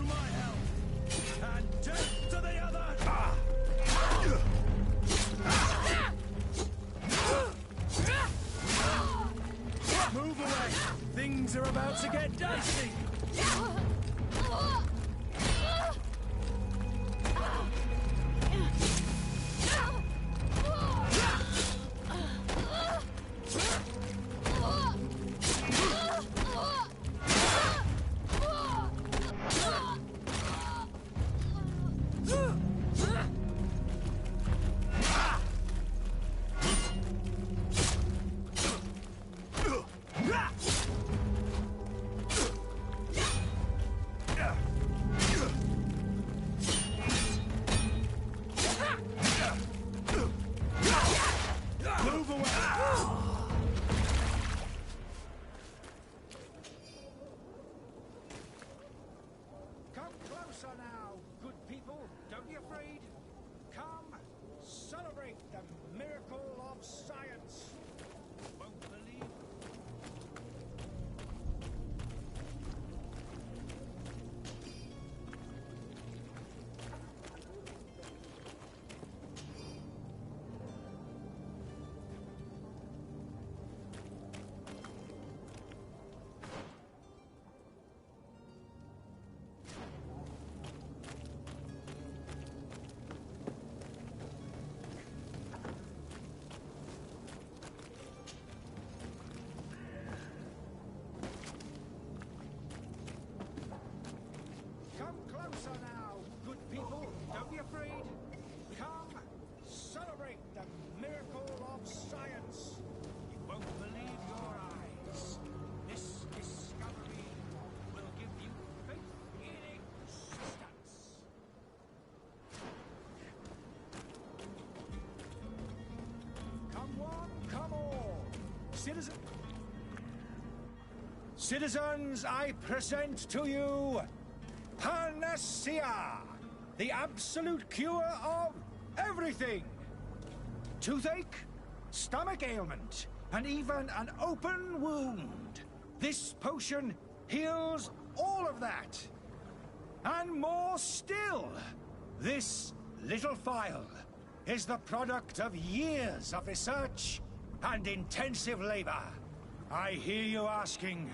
my health! And death to the other! Move away! Things are about to get dicey! Citizens, I present to you Panacea, the absolute cure of everything. Toothache, stomach ailment, and even an open wound. This potion heals all of that. And more still, this little phial is the product of years of research and intensive labor. I hear you asking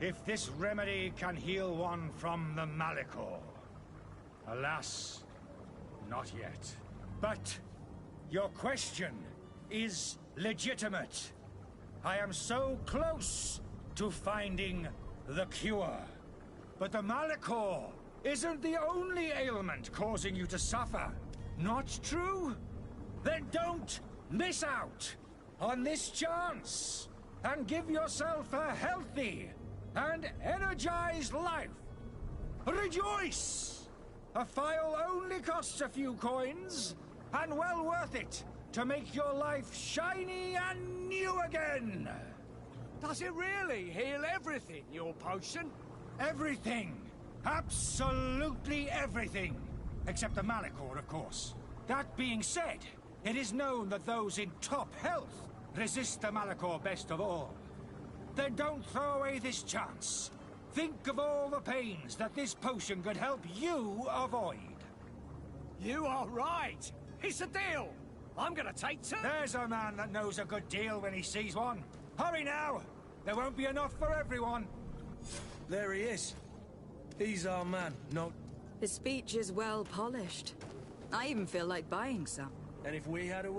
if this remedy can heal one from the Malachor. Alas, not yet. But your question is legitimate. I am so close to finding the cure. But the Malachor isn't the only ailment causing you to suffer. Not true? Then don't miss out on this chance and give yourself a healthy and energized life. Rejoice! A phial only costs a few coins, and well worth it to make your life shiny and new again. Does it really heal everything, your potion? Everything. Absolutely everything. Except the Malachor, of course. That being said, it is known that those in top health resist the Malachor best of all. Then don't throw away this chance. Think of all the pains that this potion could help you avoid. You are right. It's a deal. I'm gonna take two. There's a man that knows a good deal when he sees one. Hurry now. There won't be enough for everyone. There he is. He's our man, not... His speech is well polished. I even feel like buying some. And if we had a...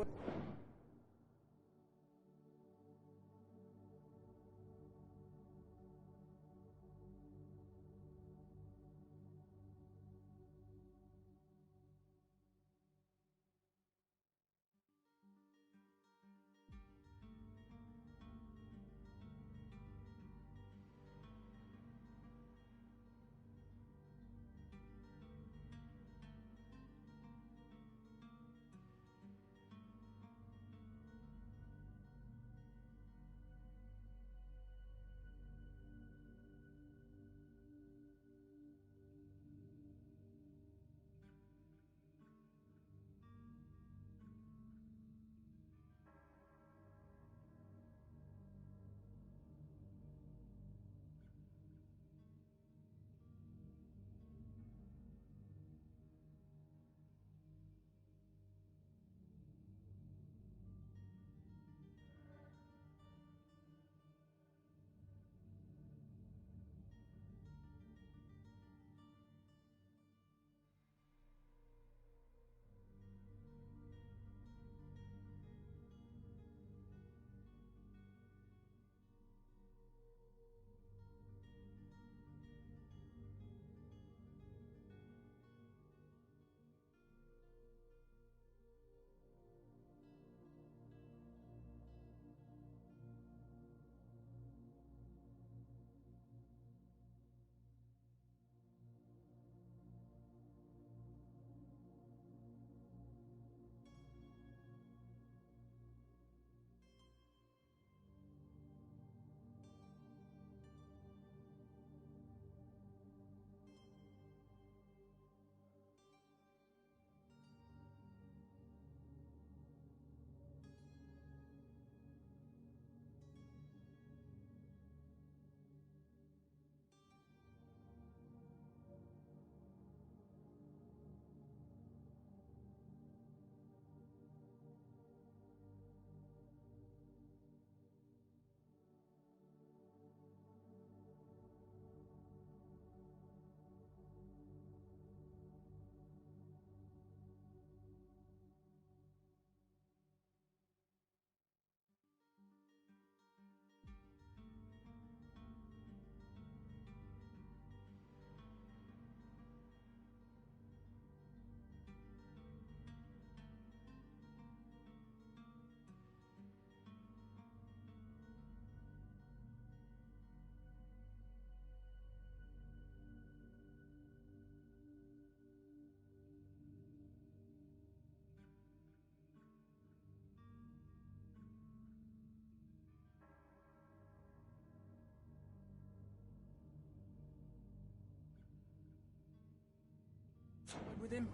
with him?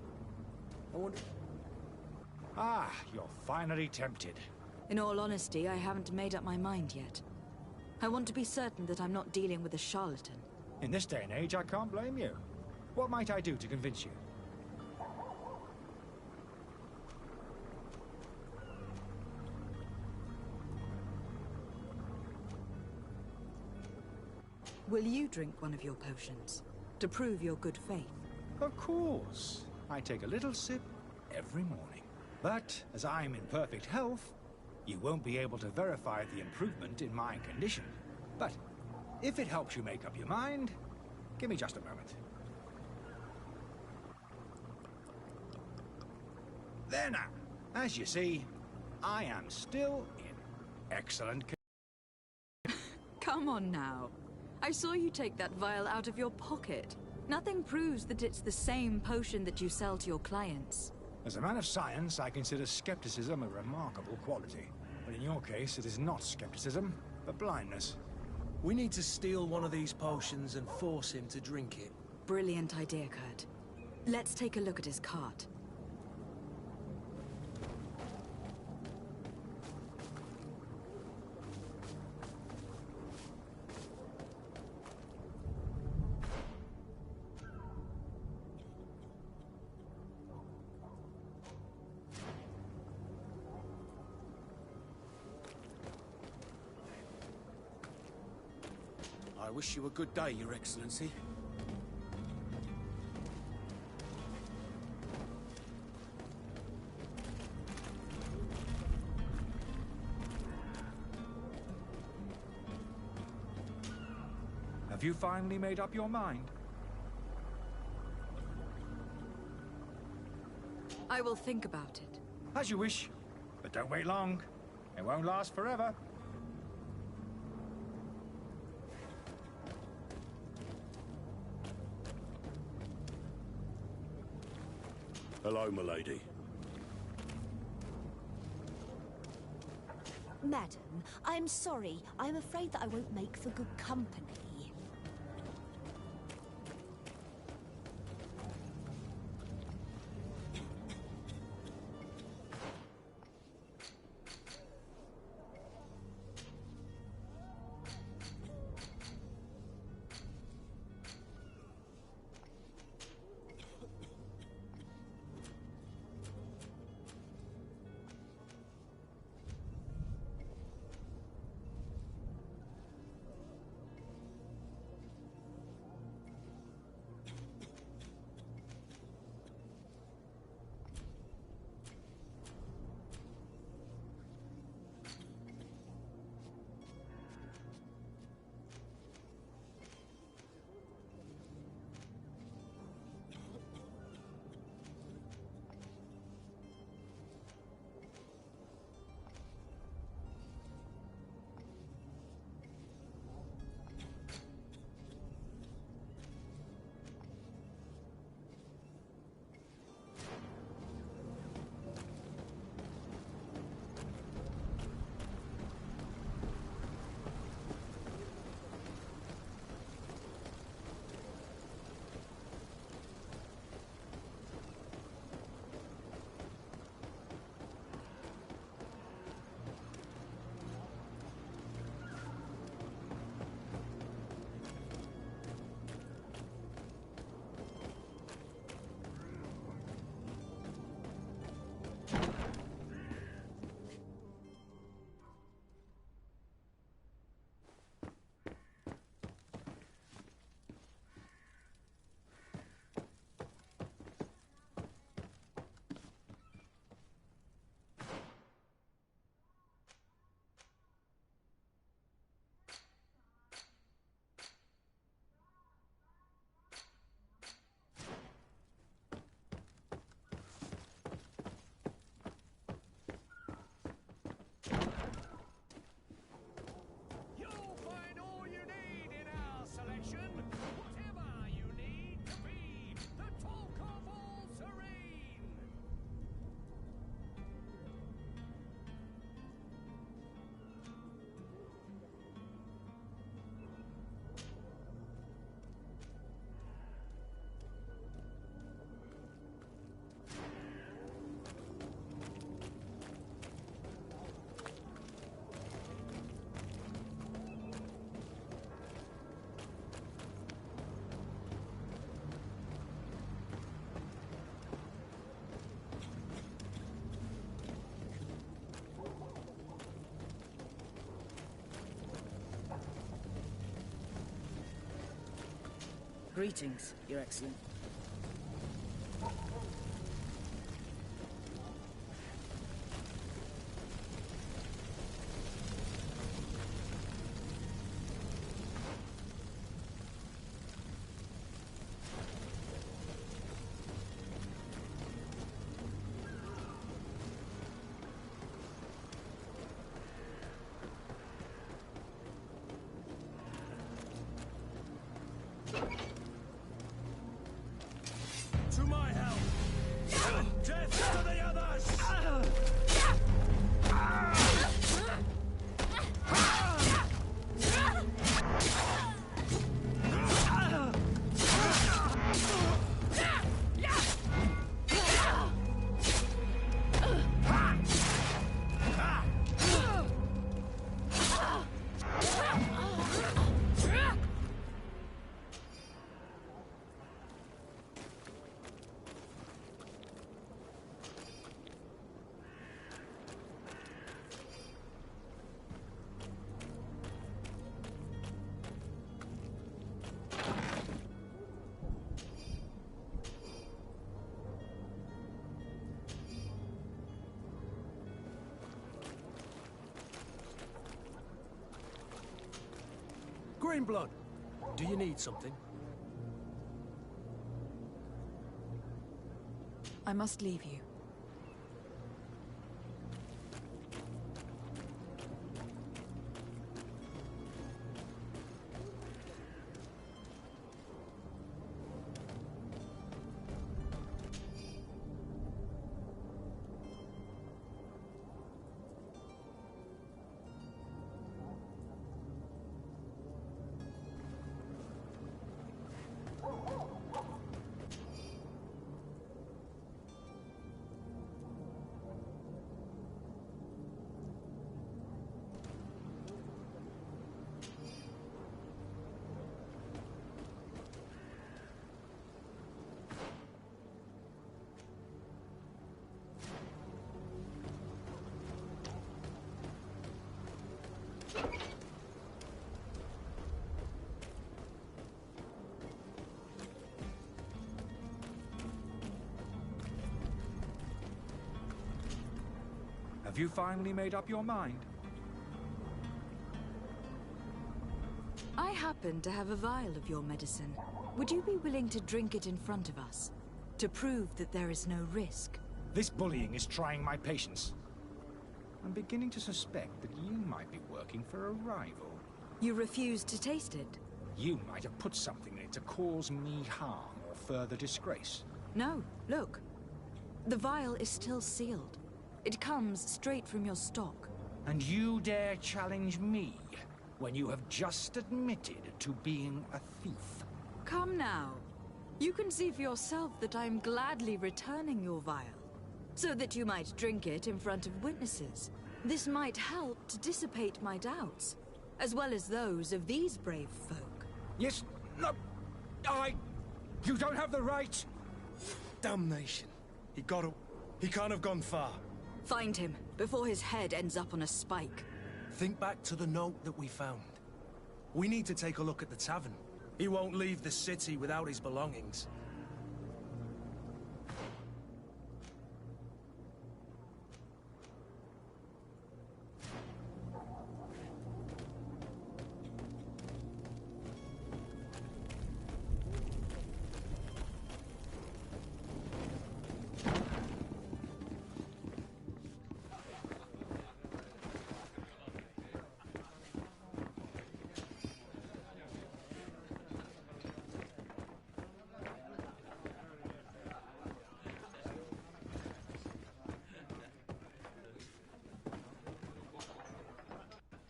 I wonder... Ah, you're finally tempted. In all honesty, I haven't made up my mind yet. I want to be certain that I'm not dealing with a charlatan. In this day and age, I can't blame you. What might I do to convince you? Will you drink one of your potions, to prove your good faith? Of course. I take a little sip every morning. But, as I'm in perfect health, you won't be able to verify the improvement in my condition. But, if it helps you make up your mind, give me just a moment. There now. As you see, I am still in excellent condition. Come on now. I saw you take that vial out of your pocket. Nothing proves that it's the same potion that you sell to your clients. As a man of science, I consider skepticism a remarkable quality. But in your case, it is not skepticism, but blindness. We need to steal one of these potions and force him to drink it. Brilliant idea, Kurt. Let's take a look at his cart. I wish you a good day, Your Excellency. Have you finally made up your mind? I will think about it. As you wish, but don't wait long. It won't last forever. Hello, milady. Madam, I'm sorry. I'm afraid that I won't make for good company. Greetings, Your Excellency. To my help! Death to the others! Greenblood, do you need something? I must leave you. Have you finally made up your mind? I happen to have a vial of your medicine. Would you be willing to drink it in front of us? To prove that there is no risk? This bullying is trying my patience. I'm beginning to suspect that you might be working for a rival. You refuse to taste it? You might have put something in it to cause me harm or further disgrace. No, look. The vial is still sealed. It comes straight from your stock. And you dare challenge me when you have just admitted to being a thief? Come now. You can see for yourself that I'm gladly returning your vial, so that you might drink it in front of witnesses. This might help to dissipate my doubts, as well as those of these brave folk. Yes, no, You don't have the right! Damnation. He can't have gone far. Find him, before his head ends up on a spike. Think back to the note that we found. We need to take a look at the tavern. He won't leave the city without his belongings.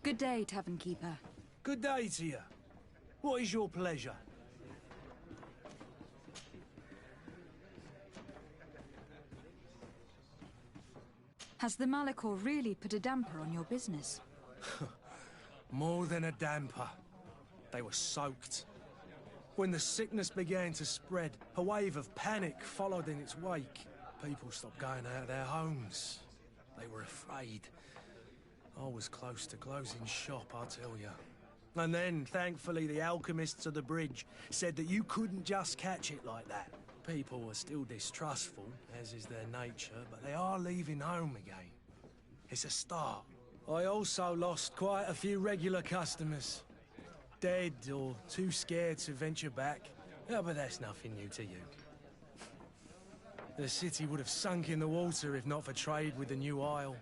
Good day, Tavern Keeper. Good day to you. What is your pleasure? Has the Malachor really put a damper on your business? More than a damper. They were soaked. When the sickness began to spread, a wave of panic followed in its wake. People stopped going out of their homes. They were afraid. I was close to closing shop, I tell you. And then, thankfully, the alchemists of the bridge said that you couldn't just catch it like that. People are still distrustful, as is their nature, but they are leaving home again. It's a start. I also lost quite a few regular customers. Dead or too scared to venture back. Yeah, but that's nothing new to you. The city would have sunk in the water if not for trade with the new isle.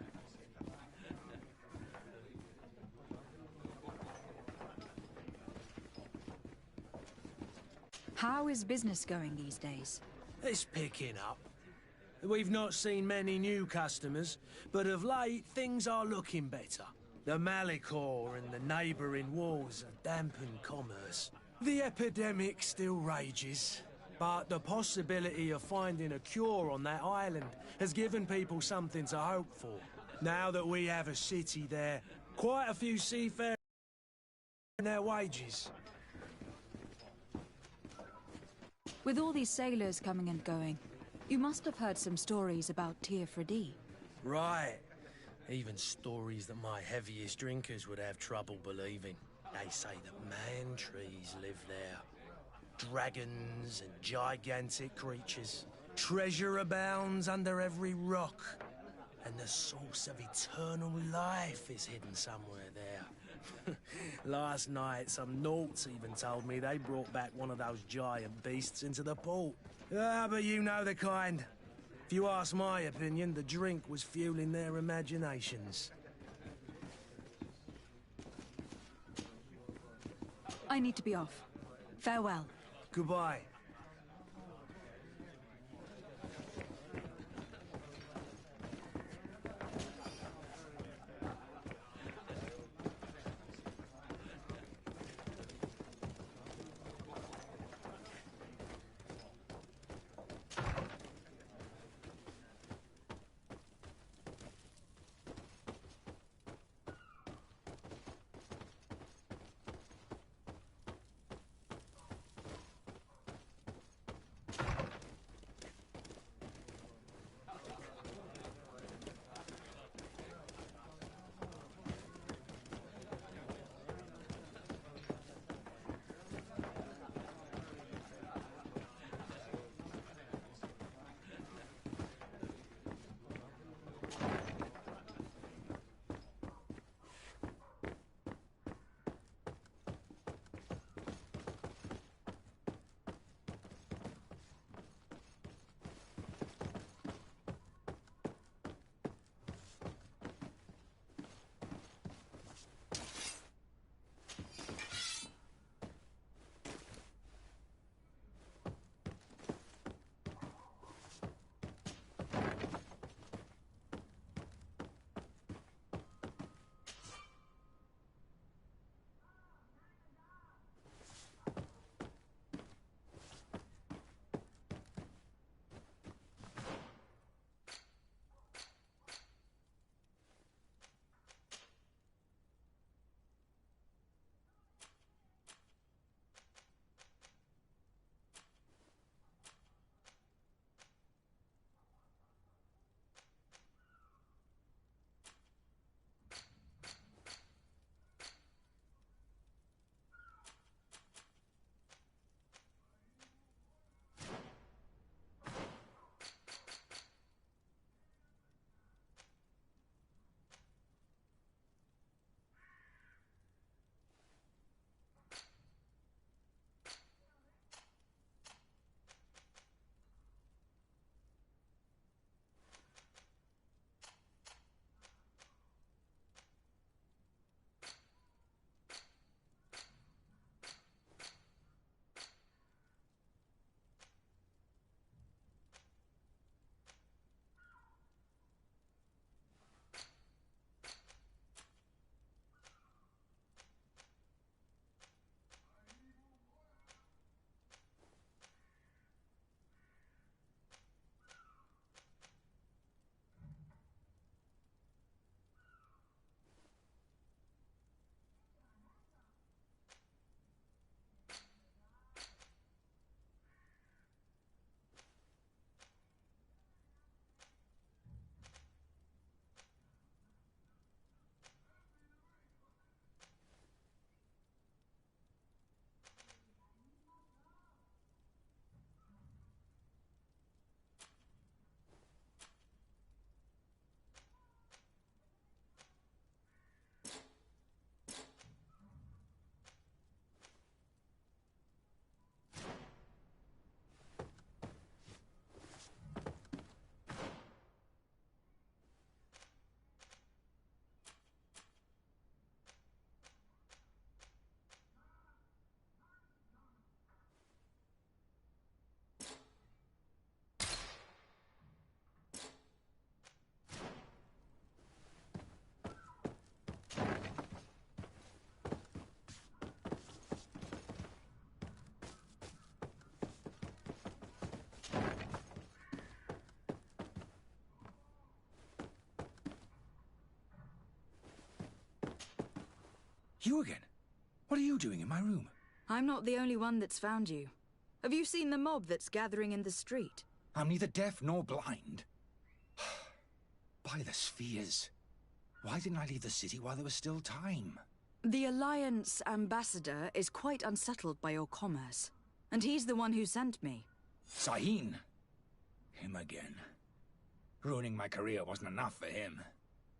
How is business going these days? It's picking up. We've not seen many new customers, but of late things are looking better. The Malicor and the neighbouring wars have dampened commerce. The epidemic still rages, but the possibility of finding a cure on that island has given people something to hope for. Now that we have a city there, quite a few seafarers earn their wages. With all these sailors coming and going, you must have heard some stories about Teofredi. Right. Even stories that my heaviest drinkers would have trouble believing. They say that man-trees live there. Dragons and gigantic creatures. Treasure abounds under every rock. And the source of eternal life is hidden somewhere there. Last night, some Nauts even told me they brought back one of those giant beasts into the port. Ah, but you know the kind. If you ask my opinion, the drink was fueling their imaginations. I need to be off. Farewell. Goodbye. You again? What are you doing in my room? I'm not the only one that's found you. Have you seen the mob that's gathering in the street? I'm neither deaf nor blind. By the spheres. Why didn't I leave the city while there was still time? The Alliance ambassador is quite unsettled by your commerce, and he's the one who sent me. Sahin. Him again. Ruining my career wasn't enough for him.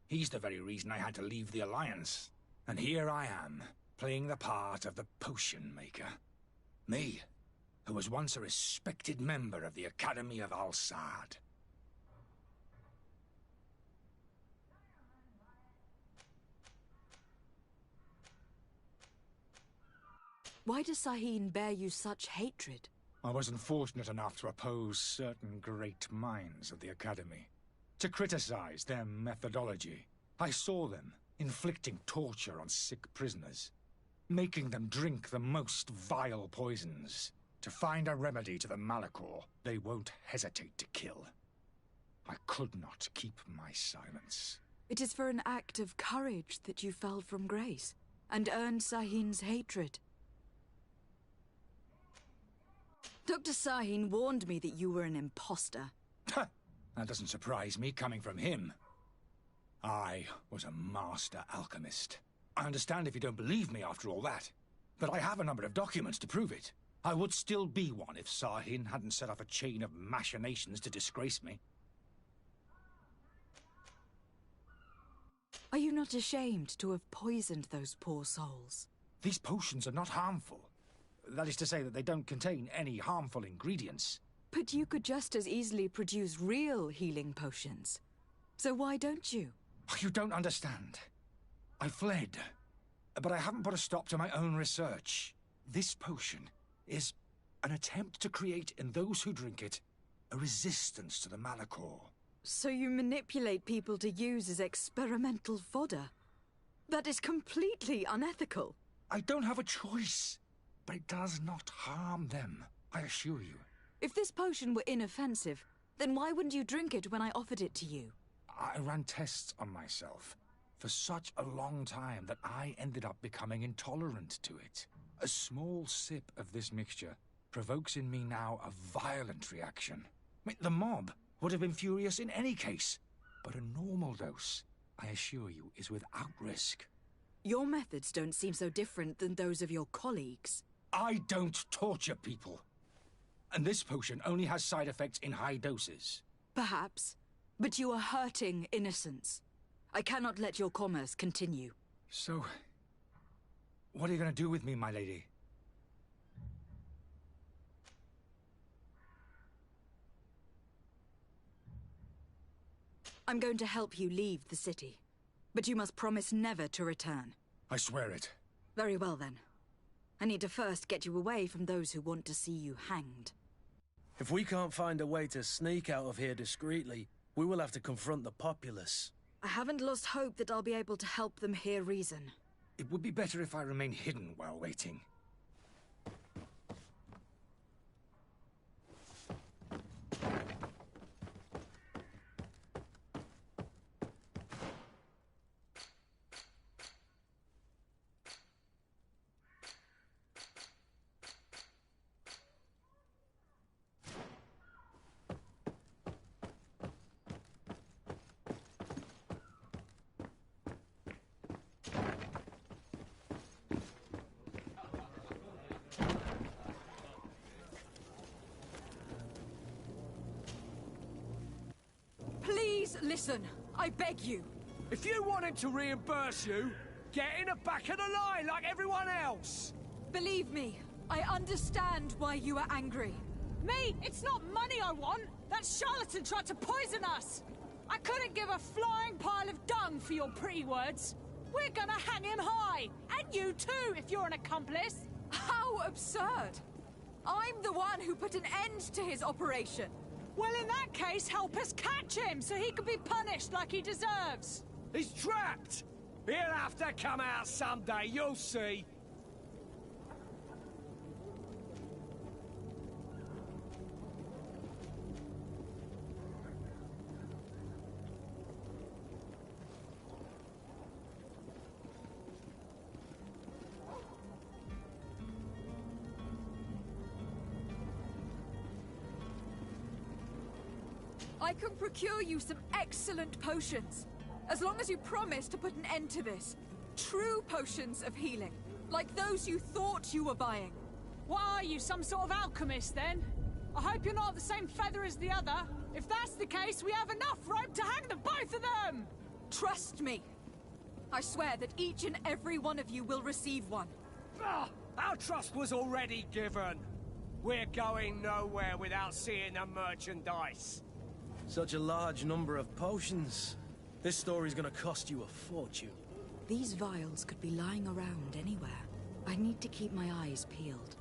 He's the very reason I had to leave the Alliance. And here I am, playing the part of the potion maker. Me, who was once a respected member of the Academy of Al-Sad. Why does Sahin bear you such hatred? I wasn't fortunate enough to oppose certain great minds of the Academy. To criticize their methodology. I saw them inflicting torture on sick prisoners. Making them drink the most vile poisons. To find a remedy to the Malachor they won't hesitate to kill. I could not keep my silence. It is for an act of courage that you fell from grace, and earned Sahin's hatred. Dr. Sahin warned me that you were an imposter. That doesn't surprise me, coming from him. I was a master alchemist. I understand if you don't believe me after all that, but I have a number of documents to prove it. I would still be one if Sahin hadn't set off a chain of machinations to disgrace me. Are you not ashamed to have poisoned those poor souls? These potions are not harmful. That is to say that they don't contain any harmful ingredients. But you could just as easily produce real healing potions. So why don't you? You don't understand. I fled, but I haven't put a stop to my own research. This potion is an attempt to create in those who drink it a resistance to the Malachor. So you manipulate people to use as experimental fodder? That is completely unethical. I don't have a choice, but it does not harm them, I assure you. If this potion were inoffensive, then why wouldn't you drink it when I offered it to you? I ran tests on myself for such a long time that I ended up becoming intolerant to it. A small sip of this mixture provokes in me now a violent reaction. The mob would have been furious in any case, but a normal dose, I assure you, is without risk. Your methods don't seem so different than those of your colleagues. I don't torture people. And this potion only has side effects in high doses. Perhaps, but you are hurting innocents. I cannot let your commerce continue. So, what are you going to do with me, my lady? I'm going to help you leave the city. But you must promise never to return. I swear it. Very well, then. I need to first get you away from those who want to see you hanged. If we can't find a way to sneak out of here discreetly, we will have to confront the populace. I haven't lost hope that I'll be able to help them hear reason. It would be better if I remain hidden while waiting. Please listen, I beg you. If you want him to reimburse you, get in the back of the line like everyone else. Believe me, I understand why you are angry. Me? It's not money I want! That charlatan tried to poison us! I couldn't give a flying pile of dung for your pretty words. We're gonna hang him high! And you too, if you're an accomplice! How absurd! I'm the one who put an end to his operation. Well, in that case, help us catch him so he can be punished like he deserves! He's trapped! He'll have to come out someday, you'll see. I can procure you some excellent potions. As long as you promise to put an end to this. True potions of healing. Like those you thought you were buying. What are you, some sort of alchemist then? I hope you're not the same feather as the other. If that's the case, we have enough rope to hang the both of them! Trust me. I swear that each and every one of you will receive one. Ah, our trust was already given. We're going nowhere without seeing the merchandise. Such a large number of potions. This story's gonna cost you a fortune. These vials could be lying around anywhere. I need to keep my eyes peeled.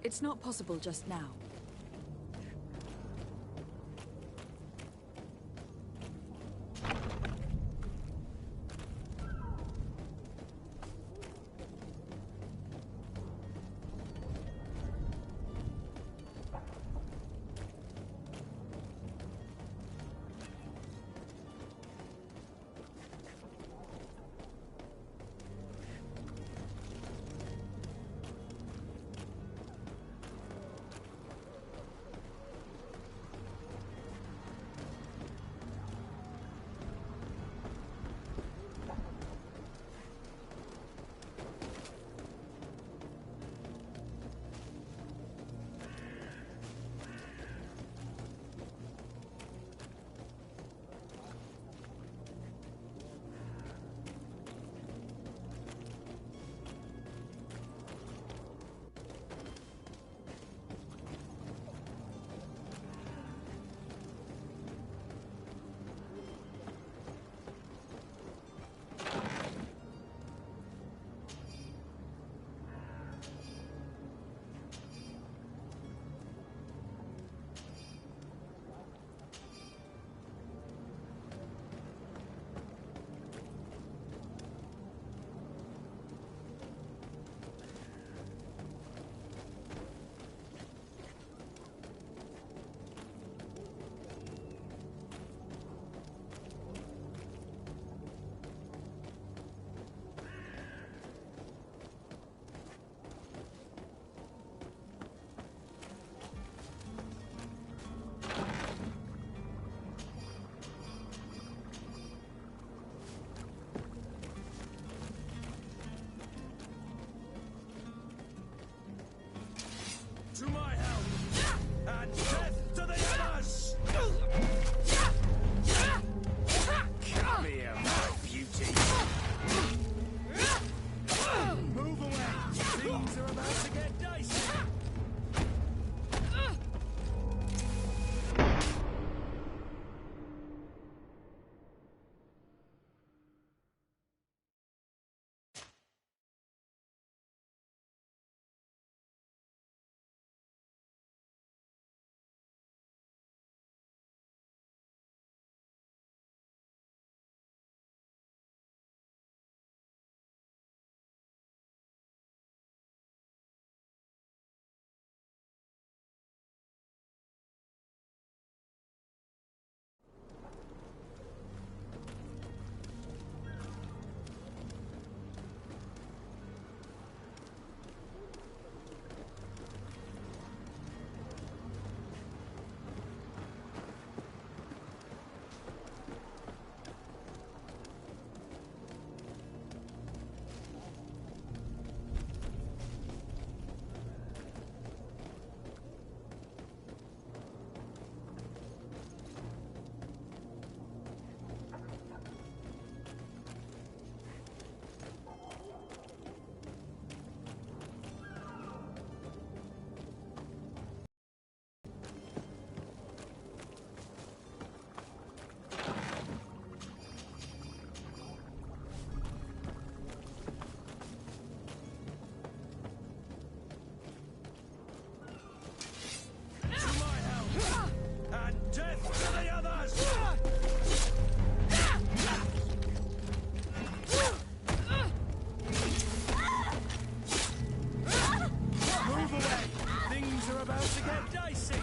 It's not possible just now. To my help! And death to the others! Come here, my beauty! Move away! Things are about to get dicey!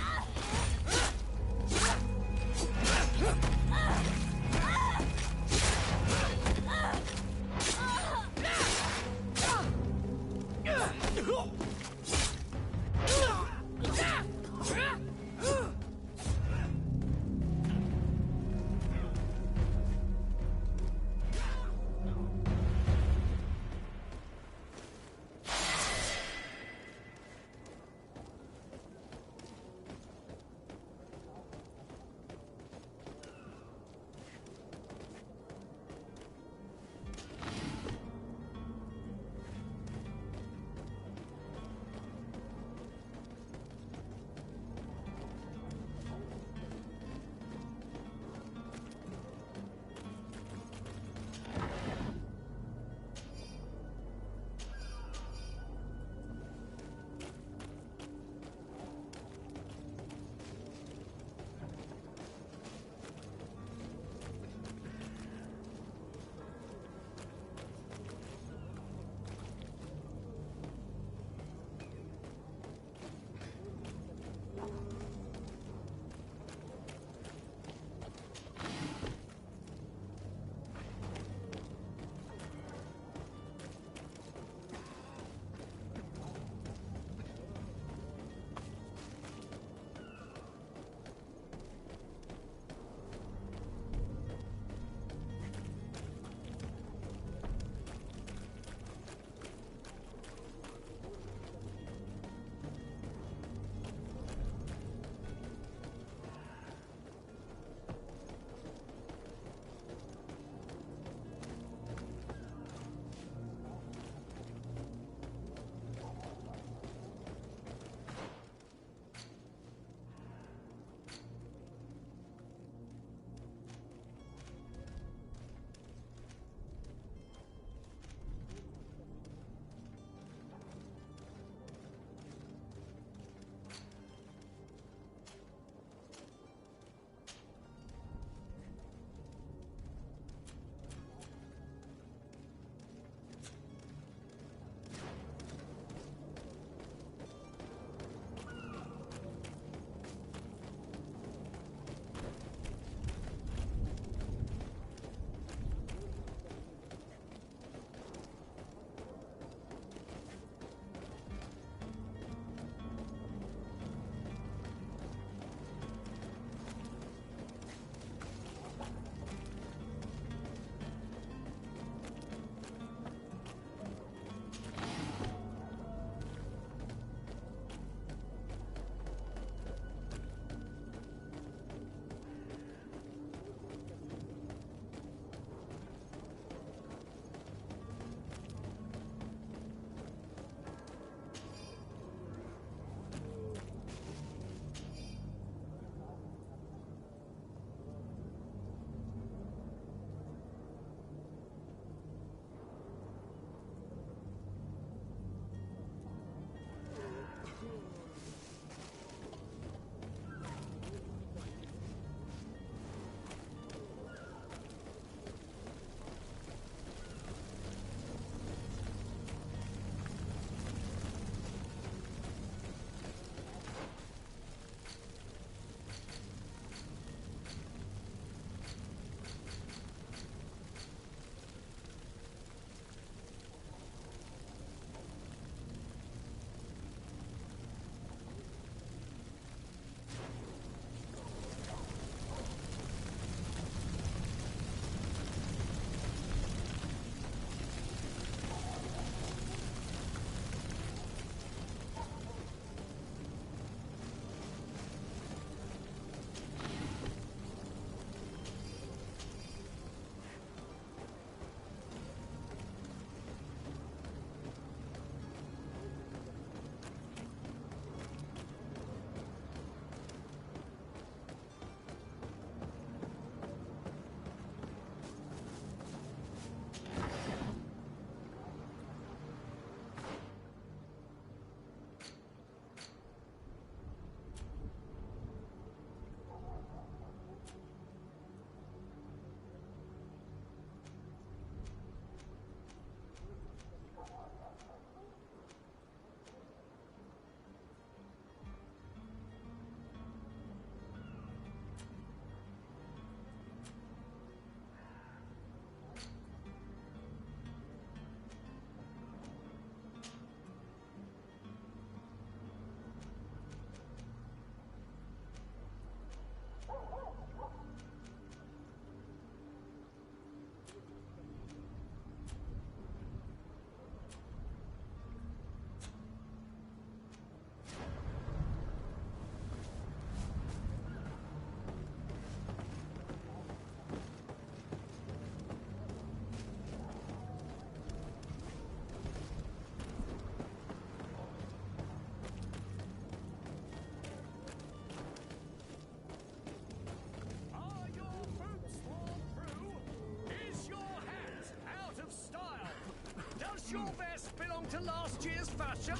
your vest belong to last year's fashion?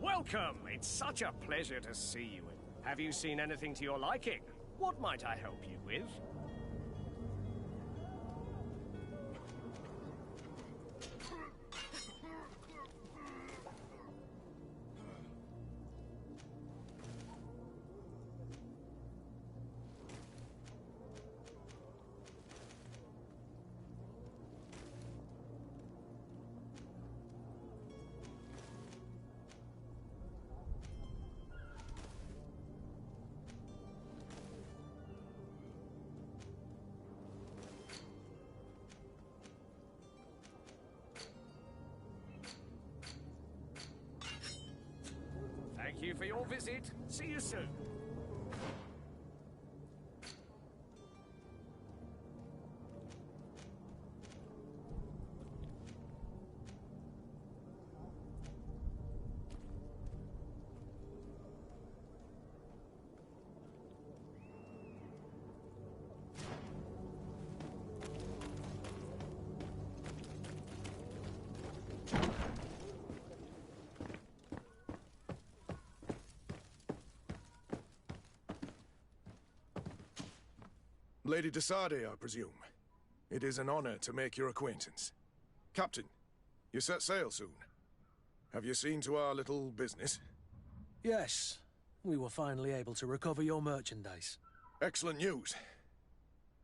Welcome. It's such a pleasure to see you. Have you seen anything to your liking? What might I help you with? Thank you for your visit. See you soon. Lady de Sardet, I presume. It is an honor to make your acquaintance. Captain, you set sail soon. Have you seen to our little business? Yes. We were finally able to recover your merchandise. Excellent news.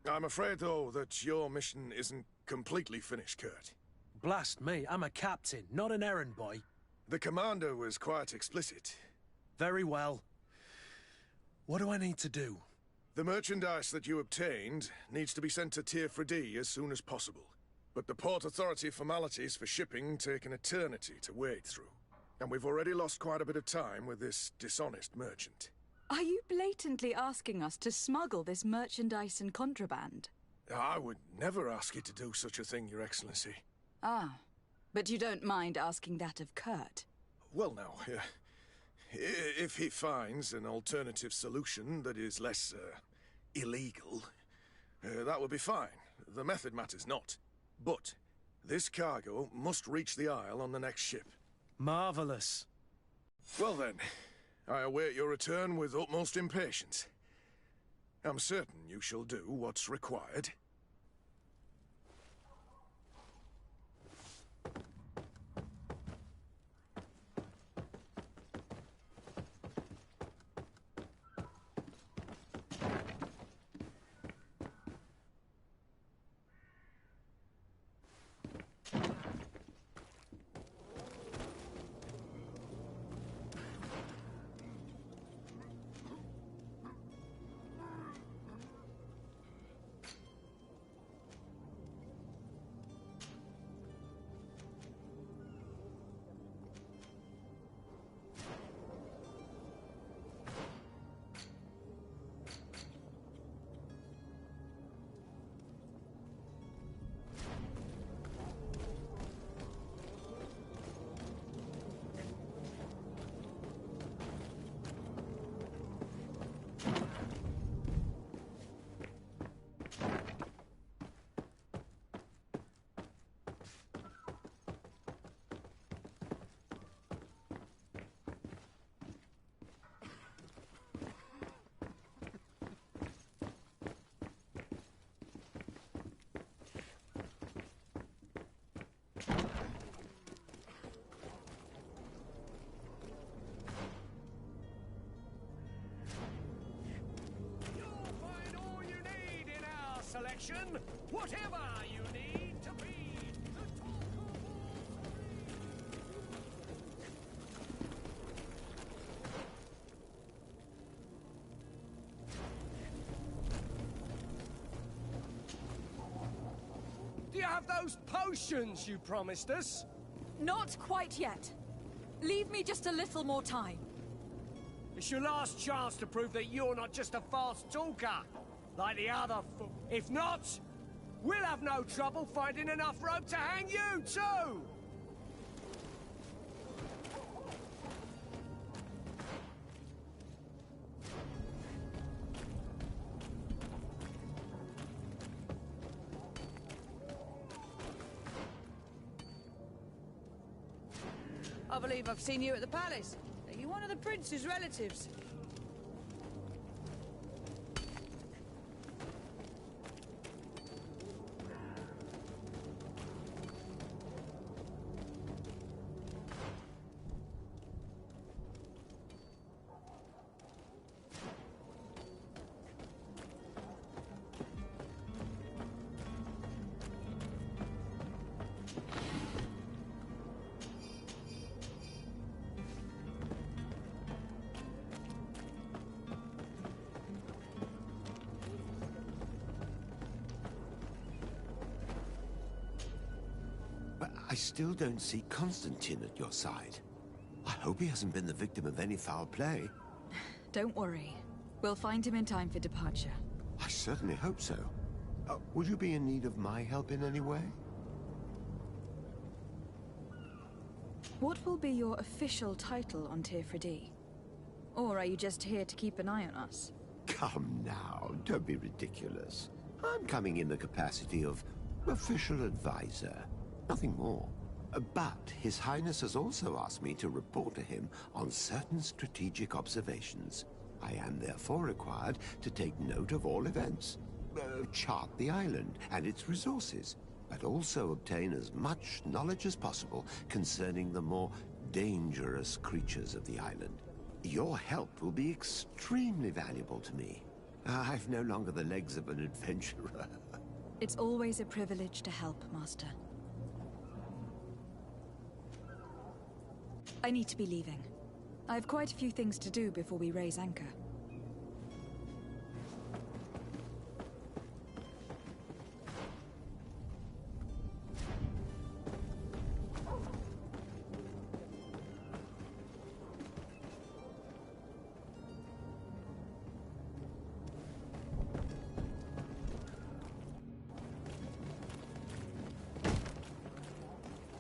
I'm afraid, though, that your mission isn't completely finished, Kurt. Blast me, I'm a captain, not an errand boy. The commander was quite explicit. Very well. What do I need to do? The merchandise that you obtained needs to be sent to Tier 4D as soon as possible. But the Port Authority formalities for shipping take an eternity to wade through. And we've already lost quite a bit of time with this dishonest merchant. Are you blatantly asking us to smuggle this merchandise and contraband? I would never ask you to do such a thing, Your Excellency. Ah, but you don't mind asking that of Kurt? Well, now, if he finds an alternative solution that is less, illegal, that would be fine. The method matters not. But this cargo must reach the Isle on the next ship. Marvelous. Well then, I await your return with utmost impatience. I'm certain you shall do what's required. Selection, whatever you need to be the talk of all. Do you have those potions you promised us? Not quite yet. Leave me just a little more time. It's your last chance to prove that you're not just a fast talker, like the other If not, we'll have no trouble finding enough rope to hang you, too! I believe I've seen you at the palace. Are you one of the prince's relatives? But I still don't see Constantine at your side. I hope he hasn't been the victim of any foul play. Don't worry. We'll find him in time for departure. I certainly hope so. Would you be in need of my help in any way? What will be your official title on Tirfredi? Or are you just here to keep an eye on us? Come now, don't be ridiculous. I'm coming in the capacity of official advisor, nothing more. But His Highness has also asked me to report to him on certain strategic observations. I am therefore required to take note of all events, chart the island and its resources, but also obtain as much knowledge as possible concerning the more dangerous creatures of the island. Your help will be extremely valuable to me. I've no longer the legs of an adventurer. It's always a privilege to help, Master. I need to be leaving. I have quite a few things to do before we raise anchor.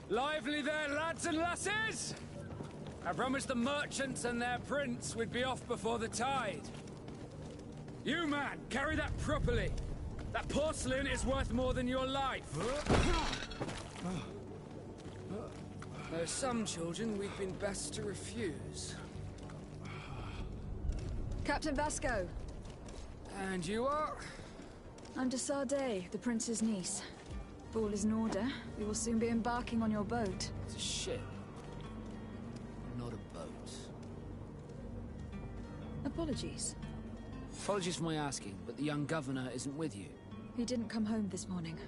Lively there, lads and lasses! I promised the merchants and their prince we'd be off before the tide. You, man, carry that properly. That porcelain is worth more than your life. There are some children we've been best to refuse. Captain Vasco. And you are? I'm de Sardet, the prince's niece. If all is in order, we will soon be embarking on your boat. It's a ship. Not a boat. Apologies. Apologies for my asking, but the young governor isn't with you. He didn't come home this morning.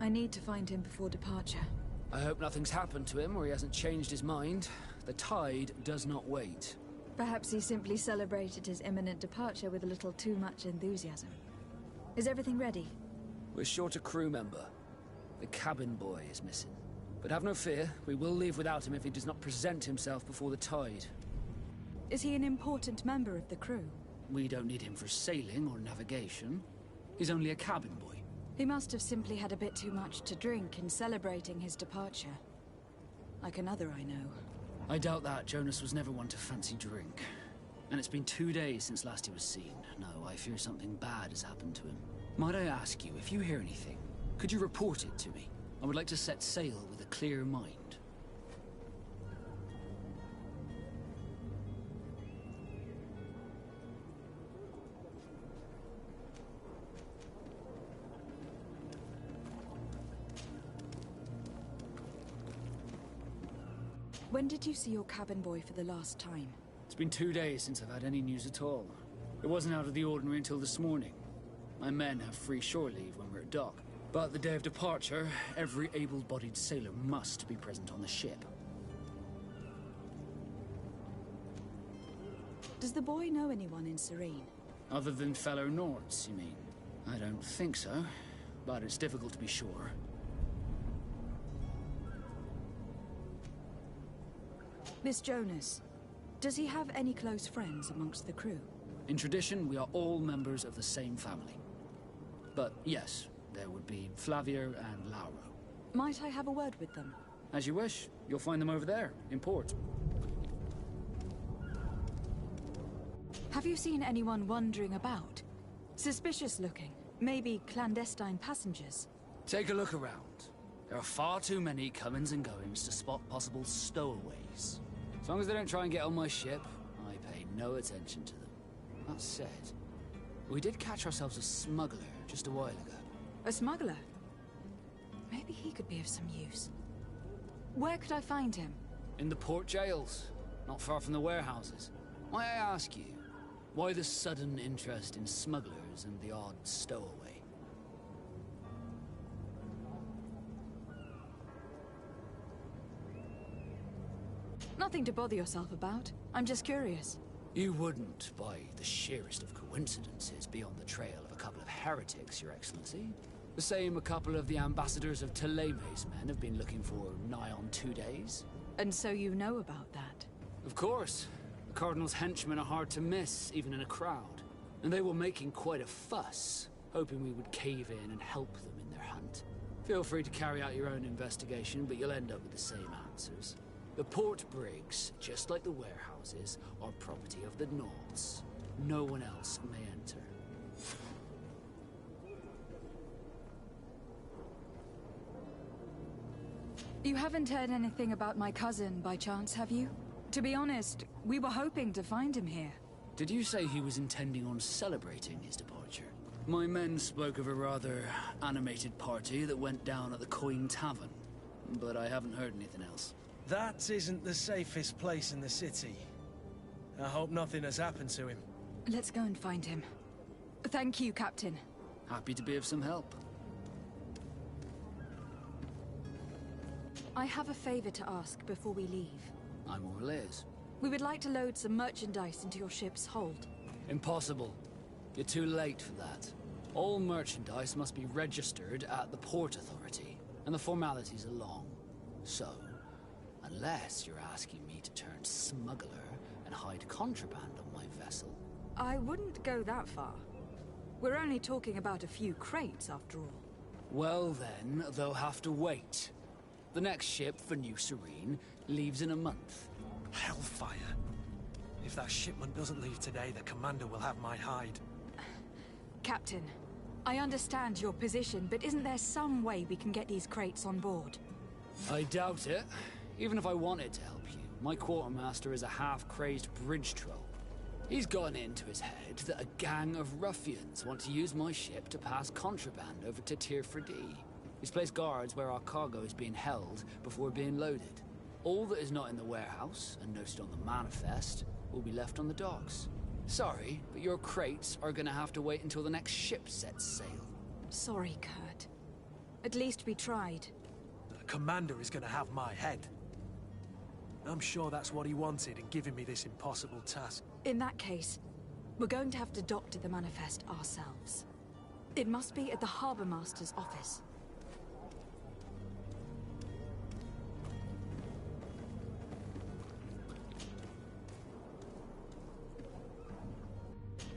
I need to find him before departure. I hope nothing's happened to him or he hasn't changed his mind. The tide does not wait. Perhaps he simply celebrated his imminent departure with a little too much enthusiasm. Is everything ready? We're short a crew member. The cabin boy is missing. But have no fear, we will leave without him if he does not present himself before the tide. Is he an important member of the crew? We don't need him for sailing or navigation. He's only a cabin boy. He must have simply had a bit too much to drink in celebrating his departure. Like another I know. I doubt that. Jonas was never one to fancy drink. And it's been 2 days since last he was seen. No, I fear something bad has happened to him. Might I ask you, if you hear anything, could you report it to me? I would like to set sail with a clear mind. When did you see your cabin boy for the last time? It's been 2 days since I've had any news at all. It wasn't out of the ordinary until this morning. My men have free shore leave when we're at dock. But the day of departure, every able-bodied sailor must be present on the ship. Does the boy know anyone in Serene? Other than fellow Nords, you mean? I don't think so, but it's difficult to be sure. Miss Jonas, does he have any close friends amongst the crew? In tradition, we are all members of the same family. But yes, there would be Flavia and Lauro. Might I have a word with them? As you wish. You'll find them over there, in port. Have you seen anyone wandering about? Suspicious looking. Maybe clandestine passengers. Take a look around. There are far too many comings and goings to spot possible stowaways. As long as they don't try and get on my ship, I pay no attention to them. That said, we did catch ourselves a smuggler just a while ago. A smuggler? Maybe he could be of some use. Where could I find him? In the port jails, not far from the warehouses. Might I ask you, why the sudden interest in smugglers and the odd stowaway? Nothing to bother yourself about. I'm just curious. You wouldn't, by the sheerest of coincidences, be on the trail of a couple of heretics, Your Excellency. The same a couple of the ambassadors of Teleme's men have been looking for nigh on 2 days. And so you know about that? Of course. The Cardinal's henchmen are hard to miss, even in a crowd. And they were making quite a fuss, hoping we would cave in and help them in their hunt. Feel free to carry out your own investigation, but you'll end up with the same answers. The port brigs, just like the warehouses, are property of the Nords. No one else may enter. You haven't heard anything about my cousin, by chance, have you? To be honest, we were hoping to find him here. Did you say he was intending on celebrating his departure? My men spoke of a rather animated party that went down at the Coin Tavern, but I haven't heard anything else. That isn't the safest place in the city. I hope nothing has happened to him. Let's go and find him. Thank you, Captain. Happy to be of some help. I have a favor to ask before we leave. I'm all ears. We would like to load some merchandise into your ship's hold. Impossible. You're too late for that. All merchandise must be registered at the Port Authority, and the formalities are long. So, unless you're asking me to turn smuggler and hide contraband on my vessel. I wouldn't go that far. We're only talking about a few crates, after all. Well then, they'll have to wait. The next ship for New Serene leaves in a month. Hellfire. If that shipment doesn't leave today, the commander will have my hide. Captain, I understand your position, but isn't there some way we can get these crates on board? I doubt it. Even if I wanted to help you, my quartermaster is a half-crazed bridge troll. He's gotten into his head that a gang of ruffians want to use my ship to pass contraband over to Tier 4D. He's placed guards where our cargo is being held before being loaded. All that is not in the warehouse, and noted on the manifest, will be left on the docks. Sorry, but your crates are gonna have to wait until the next ship sets sail. Sorry, Kurt. At least we tried. The commander is gonna have my head. I'm sure that's what he wanted in giving me this impossible task. In that case, we're going to have to doctor the manifest ourselves. It must be at the Harbour Master's office.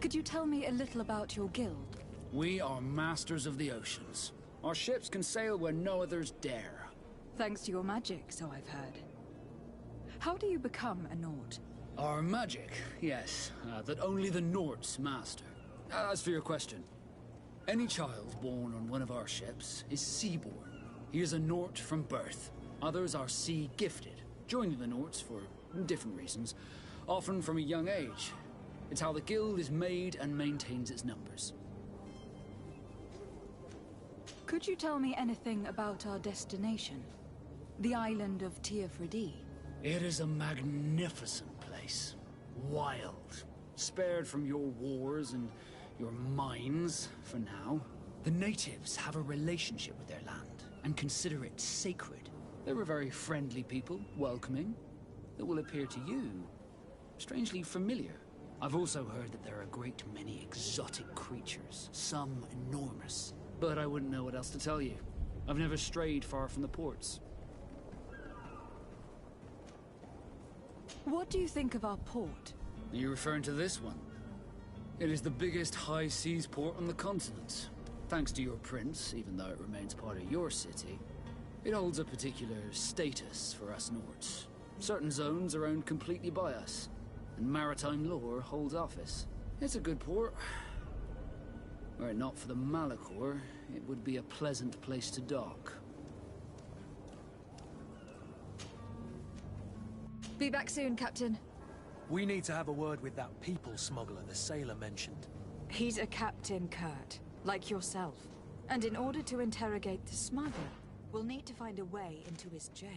Could you tell me a little about your guild? We are masters of the oceans. Our ships can sail where no others dare. Thanks to your magic, so I've heard. How do you become a Nord? Our magic, yes, that only the Nords master. As for your question, any child born on one of our ships is seaborn. He is a Nord from birth. Others are sea-gifted, joining the Nords for different reasons, often from a young age. It's how the guild is made and maintains its numbers. Could you tell me anything about our destination? The island of Tier 4D? It is a magnificent place. Wild. Spared from your wars and your mines, for now. The natives have a relationship with their land, and consider it sacred. They're a very friendly people, welcoming, that will appear to you strangely familiar. I've also heard that there are a great many exotic creatures, some enormous. But I wouldn't know what else to tell you. I've never strayed far from the ports. What do you think of our port? Are you referring to this one? It is the biggest high seas port on the continent. Thanks to your prince, even though it remains part of your city, it holds a particular status for us Nords. Certain zones are owned completely by us, and maritime law holds office. It's a good port. Were it not for the Malachor, it would be a pleasant place to dock. Be back soon, Captain. We need to have a word with that people smuggler the sailor mentioned. He's a captain, Kurt, like yourself. And in order to interrogate the smuggler, we'll need to find a way into his jail.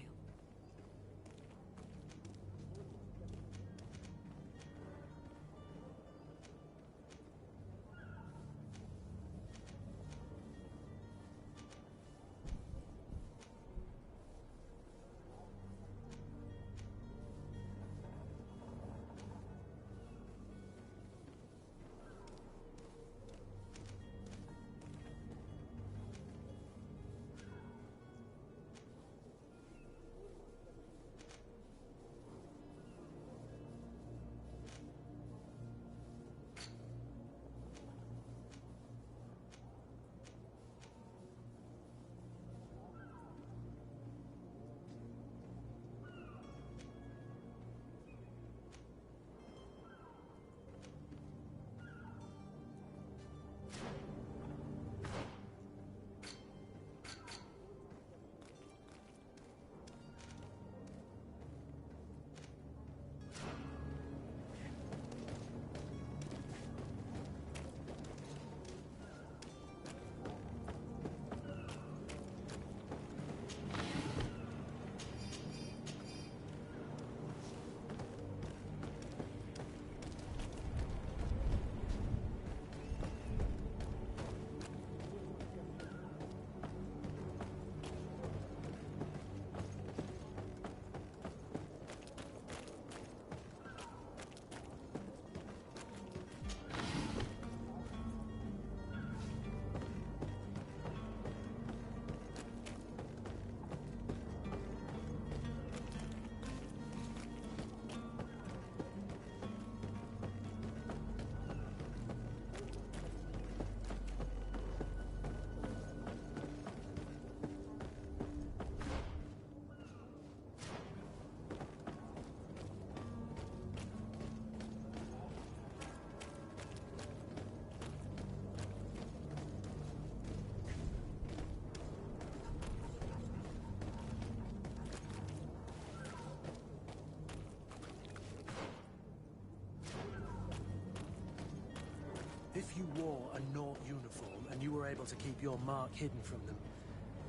If you wore a Naut uniform and you were able to keep your mark hidden from them,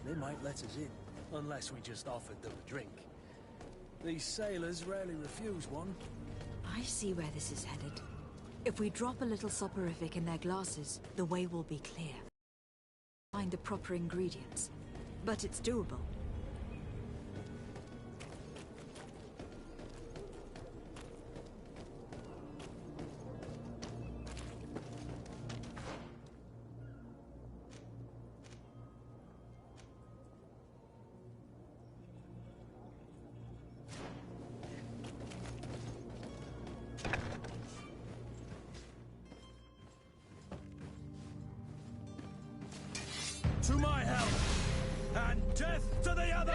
they might let us in, unless we just offered them a drink. These sailors rarely refuse one. I see where this is headed. If we drop a little soporific in their glasses, the way will be clear. Find the proper ingredients. But it's doable. To my help! And death to the other!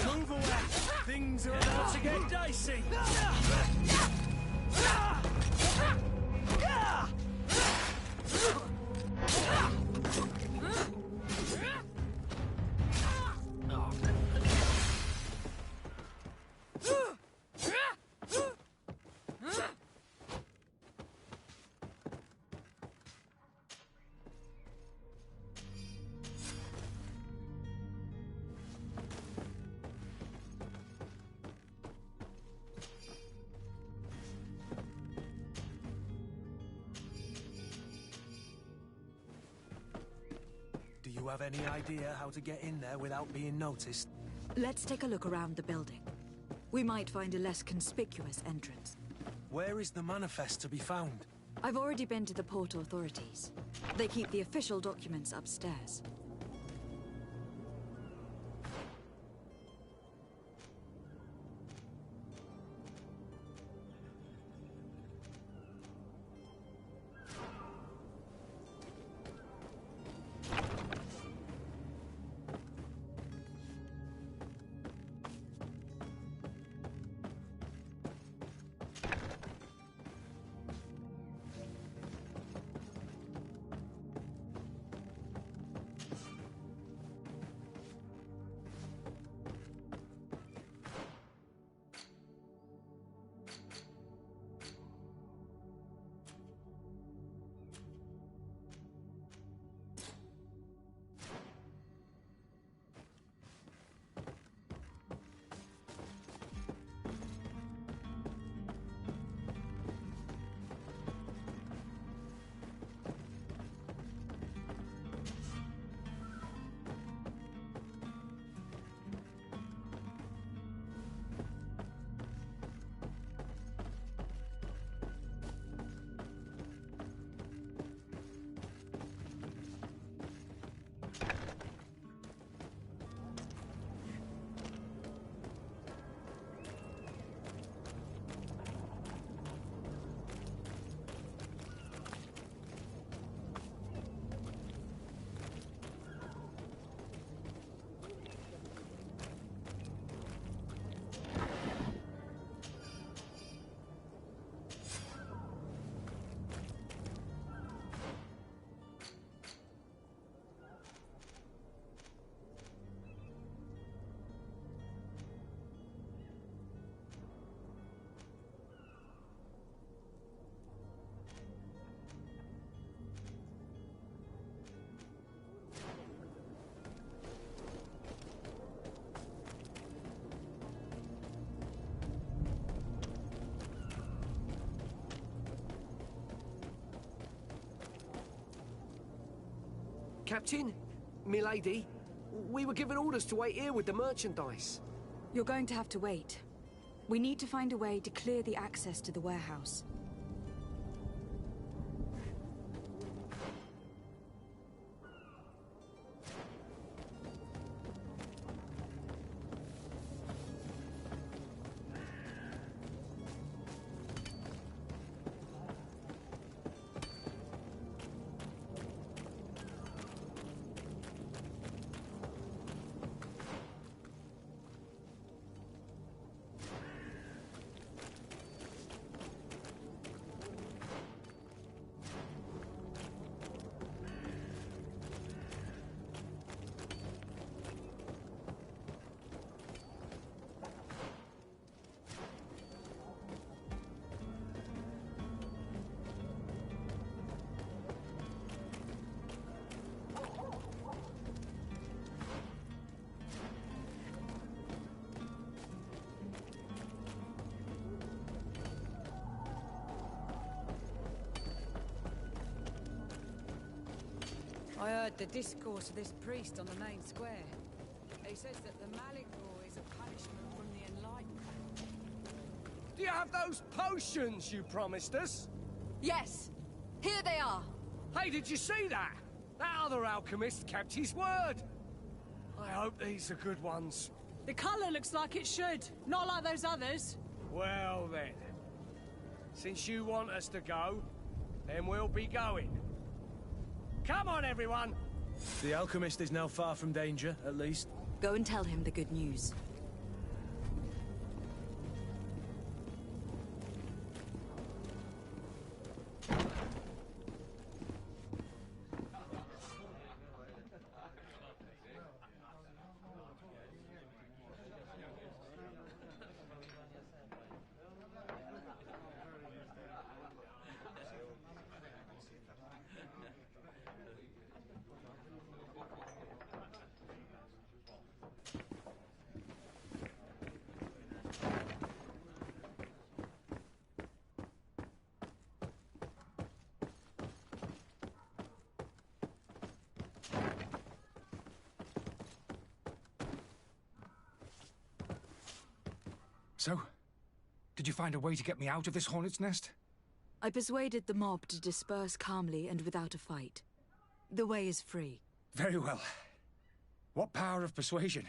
Move away! Things are about to get dicey! Do you have any idea how to get in there without being noticed? Let's take a look around the building. We might find a less conspicuous entrance. Where is the manifest to be found? I've already been to the port authorities. They keep the official documents upstairs. Captain, milady, we were given orders to wait here with the merchandise. You're going to have to wait. We need to find a way to clear the access to the warehouse. I heard the discourse of this priest on the main square. He says that the Malik Law is a punishment from the Enlightenment. Do you have those potions you promised us? Yes! Here they are! Hey, did you see that? That other alchemist kept his word. I hope these are good ones. The colour looks like it should, not like those others. Well then, since you want us to go, then we'll be going. Come on, everyone! The alchemist is now far from danger, at least. Go and tell him the good news. So, did you find a way to get me out of this hornet's nest? I persuaded the mob to disperse calmly and without a fight. The way is free. Very well. What power of persuasion?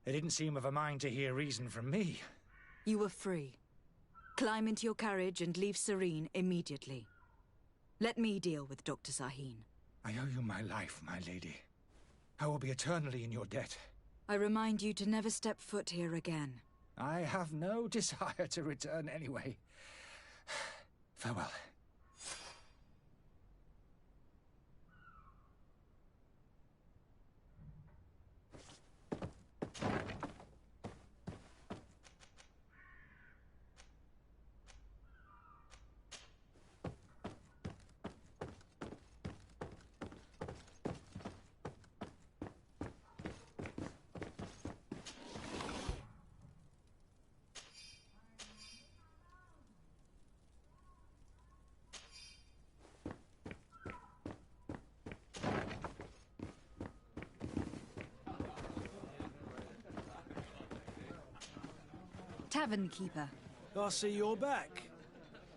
They didn't seem of a mind to hear reason from me. You were free. Climb into your carriage and leave Serene immediately. Let me deal with Dr. Sahin. I owe you my life, my lady. I will be eternally in your debt. I remind you to never step foot here again. I have no desire to return anyway. Farewell. Tavern keeper. I see you're back.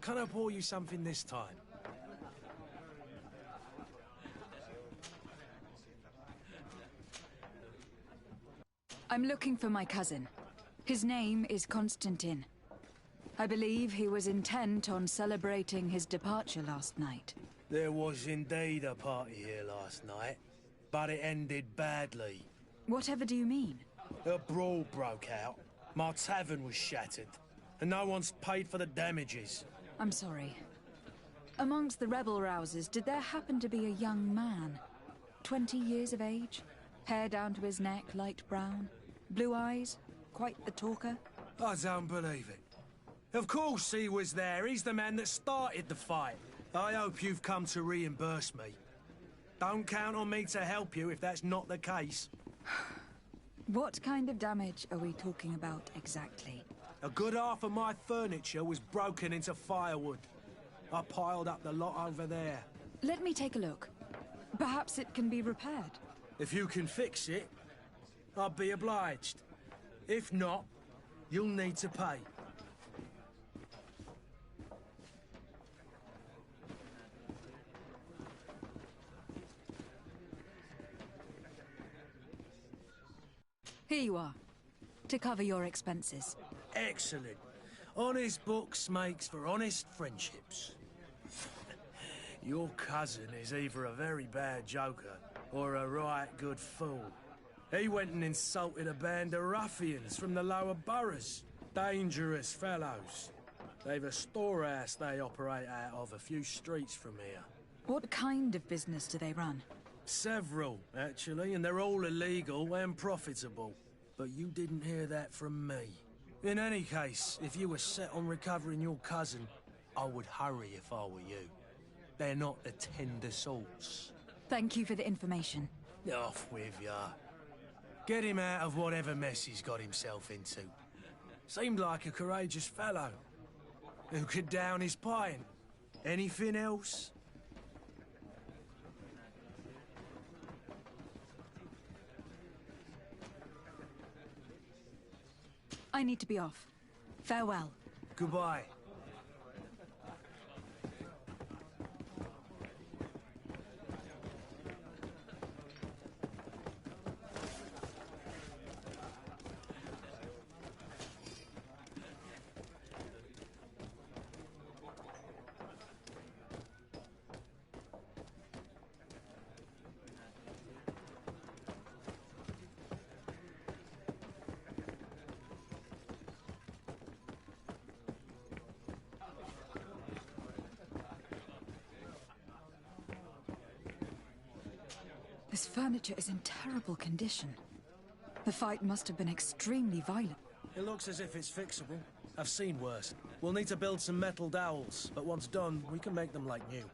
Can I pour you something this time? I'm looking for my cousin. His name is Constantine. I believe he was intent on celebrating his departure last night. There was indeed a party here last night, but it ended badly. Whatever do you mean? A brawl broke out. My tavern was shattered, and no one's paid for the damages. I'm sorry. Amongst the rebel rousers, did there happen to be a young man? 20 years of age? Hair down to his neck, light brown? Blue eyes? Quite the talker? I don't believe it. Of course he was there. He's the man that started the fight. I hope you've come to reimburse me. Don't count on me to help you if that's not the case. What kind of damage are we talking about exactly? A good half of my furniture was broken into firewood. I piled up the lot over there. Let me take a look. Perhaps it can be repaired. If you can fix it, I'd be obliged. If not, you'll need to pay. Here you are, to cover your expenses. Excellent. Honest books makes for honest friendships. Your cousin is either a very bad joker or a right good fool. He went and insulted a band of ruffians from the lower boroughs. Dangerous fellows. They've a storehouse they operate out of a few streets from here. What kind of business do they run? Several, actually, and they're all illegal and profitable. But you didn't hear that from me. In any case, if you were set on recovering your cousin, I would hurry if I were you. They're not the tender sorts. Thank you for the information. Off with ya. Get him out of whatever mess he's got himself into. Seemed like a courageous fellow. Who could down his pint? Anything else? I need to be off. Farewell. Goodbye. This furniture is in terrible condition. The fight must have been extremely violent. It looks as if it's fixable. I've seen worse. We'll need to build some metal dowels, but once done, we can make them like new.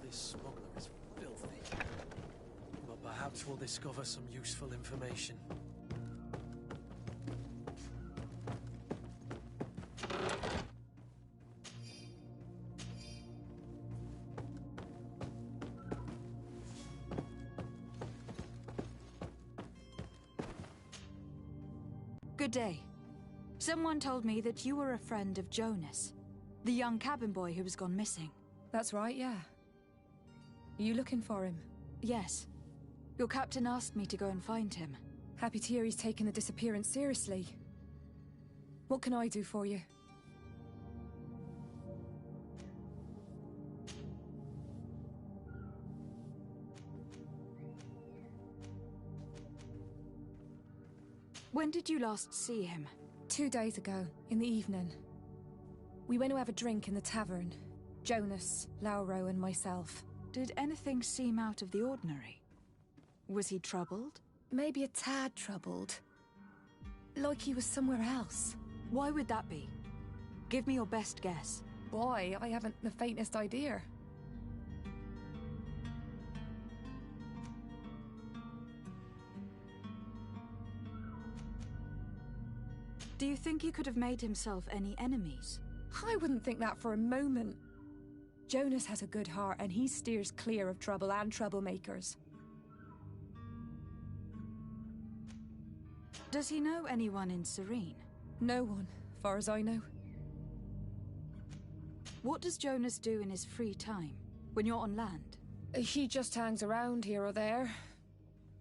This smuggler is filthy. But perhaps we'll discover some useful information. Good day. Someone told me that you were a friend of Jonas, the young cabin boy who has gone missing. That's right, yeah. Are you looking for him? Yes. Your captain asked me to go and find him. Happy to hear he's taken the disappearance seriously. What can I do for you? When did you last see him? 2 days ago, in the evening. We went to have a drink in the tavern. Jonas, Lauro, and myself. Did anything seem out of the ordinary? Was he troubled? Maybe a tad troubled. Like he was somewhere else. Why would that be? Give me your best guess. Why? I haven't the faintest idea. Do you think he could have made himself any enemies? I wouldn't think that for a moment. Jonas has a good heart and he steers clear of trouble and troublemakers. Does he know anyone in Serene? No one, far as I know. What does Jonas do in his free time, when you're on land? He just hangs around here or there.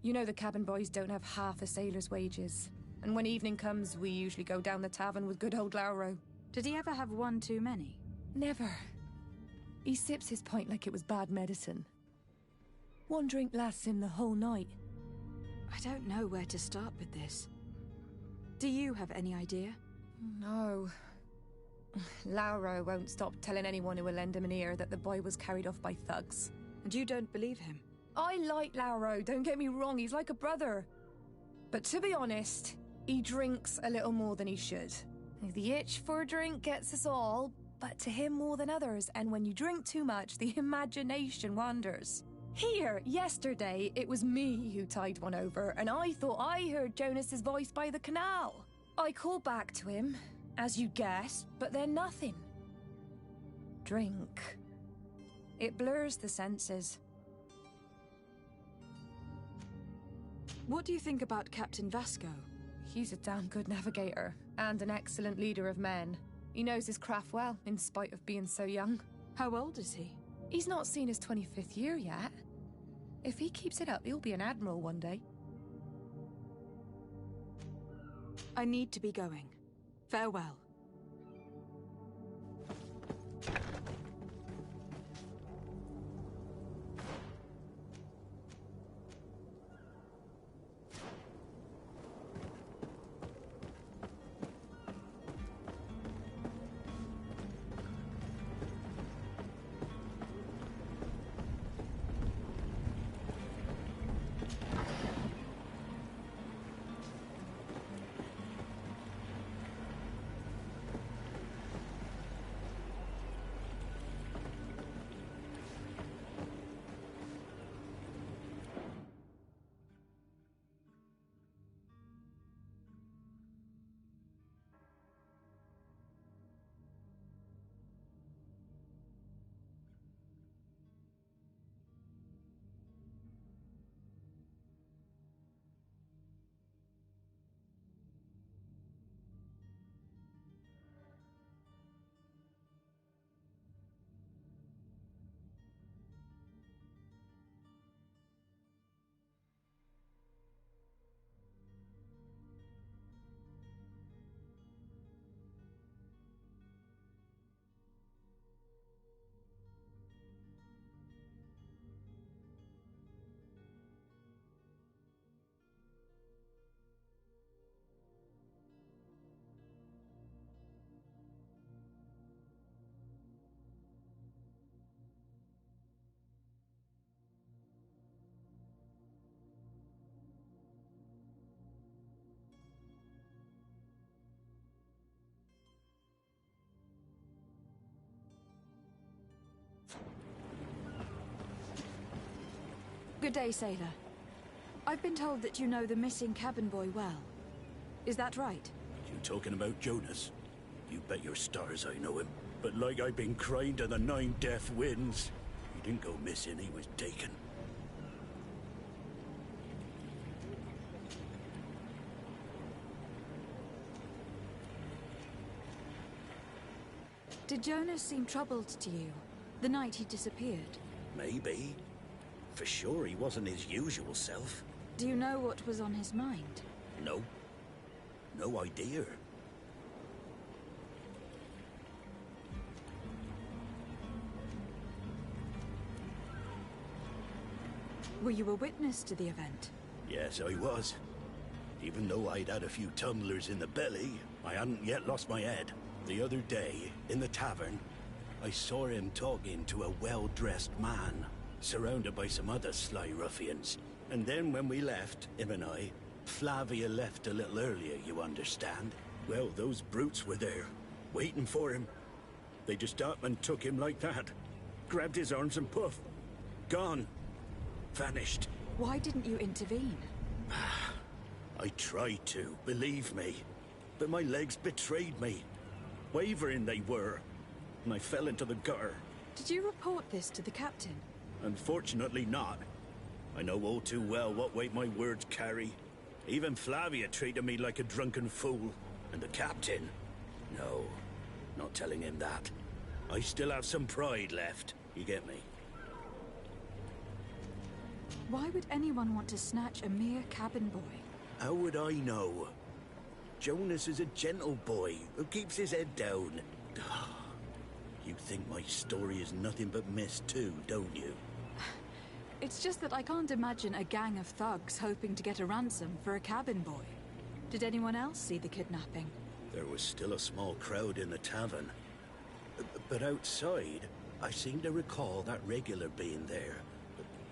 You know the cabin boys don't have half a sailor's wages. And when evening comes, we usually go down the tavern with good old Lauro. Did he ever have one too many? Never. He sips his pint like it was bad medicine. One drink lasts him the whole night. I don't know where to start with this. Do you have any idea? No. Lauro won't stop telling anyone who will lend him an ear that the boy was carried off by thugs. And you don't believe him? I like Lauro, don't get me wrong, he's like a brother. But to be honest, he drinks a little more than he should. The itch for a drink gets us all, but to him more than others, and when you drink too much, the imagination wanders. Here, yesterday, it was me who tied one over, and I thought I heard Jonas's voice by the canal. I called back to him, as you guessed, but then nothing. Drink. It blurs the senses. What do you think about Captain Vasco? He's a damn good navigator, and an excellent leader of men. He knows his craft well, in spite of being so young. How old is he? He's not seen his 25th year yet. If he keeps it up, he'll be an admiral one day. I need to be going. Farewell. Good day, sailor. I've been told that you know the missing cabin boy well. Is that right? You talking about Jonas? You bet your stars I know him. But like I've been crying to the 9 deaf winds, he didn't go missing, he was taken. Did Jonas seem troubled to you, the night he disappeared? Maybe. For sure he wasn't his usual self. Do you know what was on his mind? No. No idea. Were you a witness to the event? Yes, I was. Even though I'd had a few tumblers in the belly, I hadn't yet lost my head. The other day, in the tavern, I saw him talking to a well-dressed man, surrounded by some other sly ruffians. And then when we left, him and I, Flavia left a little earlier, you understand? Well, those brutes were there, waiting for him. They just up and took him like that. Grabbed his arms and poof. Gone. Vanished. Why didn't you intervene? I tried to, believe me. But my legs betrayed me. Wavering they were. And I fell into the gutter. Did you report this to the captain? Unfortunately not. I know all too well what weight my words carry. Even Flavia treated me like a drunken fool. And the captain? No, not telling him that. I still have some pride left. You get me? Why would anyone want to snatch a mere cabin boy? How would I know? Jonas is a gentle boy who keeps his head down. You think my story is nothing but mist too, don't you? It's just that I can't imagine a gang of thugs hoping to get a ransom for a cabin boy. Did anyone else see the kidnapping? There was still a small crowd in the tavern. But outside, I seem to recall that regular being there.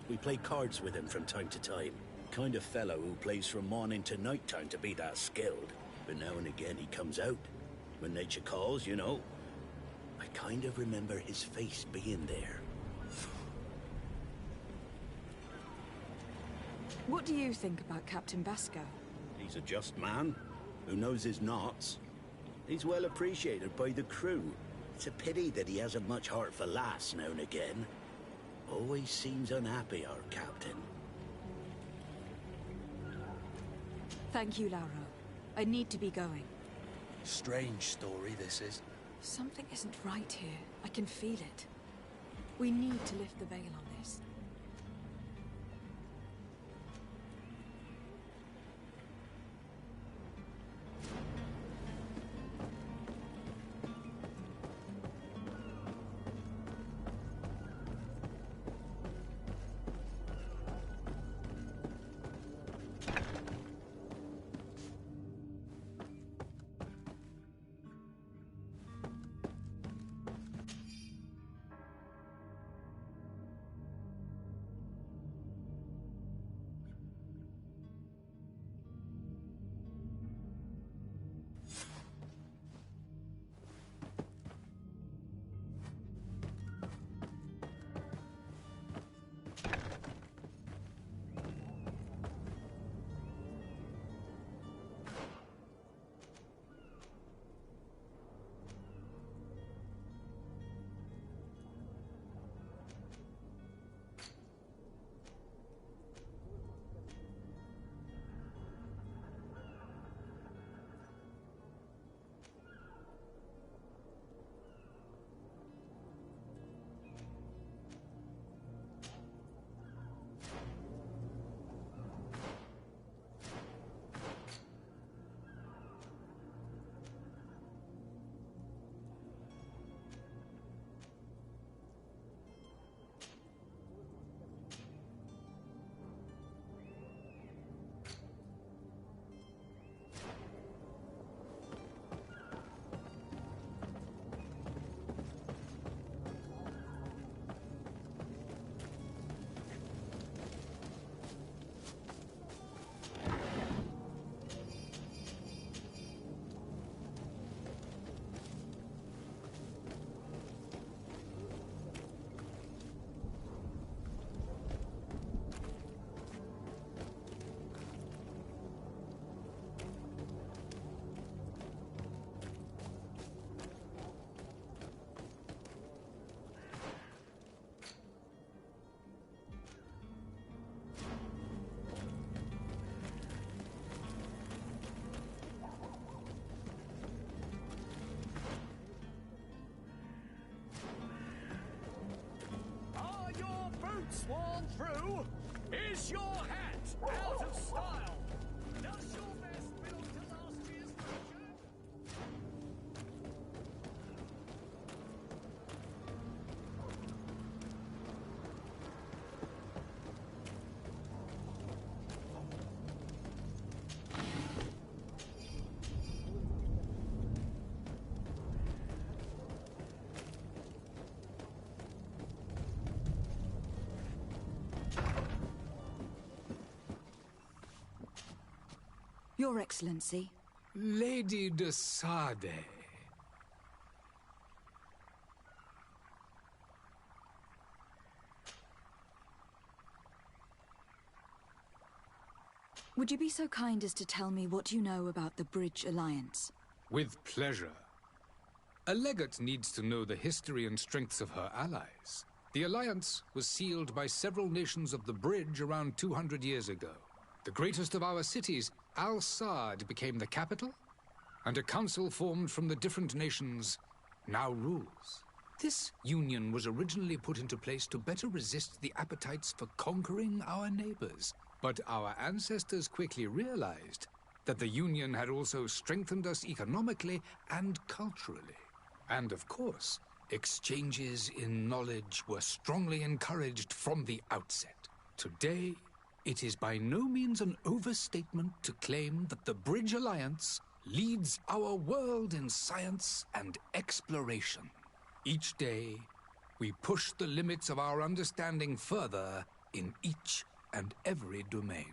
We play cards with him from time to time. Kind of fellow who plays from morning to night time to be that skilled. But now and again he comes out. When nature calls, you know. I kind of remember his face being there. What do you think about Captain Basco? He's a just man who knows his knots. He's well appreciated by the crew. It's a pity that he hasn't much heart for lass now and again. Always seems unhappy, our captain. Thank you, Lauro. I need to be going. Strange story, this is. Something isn't right here. I can feel it. We need to lift the veil on this. Sworn through? Is your hat Out of style! Does your best belong to last year's version? Your Excellency. Lady de Sade. Would you be so kind as to tell me what you know about the Bridge Alliance? With pleasure. A legate needs to know the history and strengths of her allies. The alliance was sealed by several nations of the Bridge around 200 years ago. The greatest of our cities, Al-Sad, became the capital, and a council formed from the different nations now rules. This union was originally put into place to better resist the appetites for conquering our neighbors. But our ancestors quickly realized that the union had also strengthened us economically and culturally. And of course, exchanges in knowledge were strongly encouraged from the outset. Today, it is by no means an overstatement to claim that the Bridge Alliance leads our world in science and exploration. Each day, we push the limits of our understanding further in each and every domain.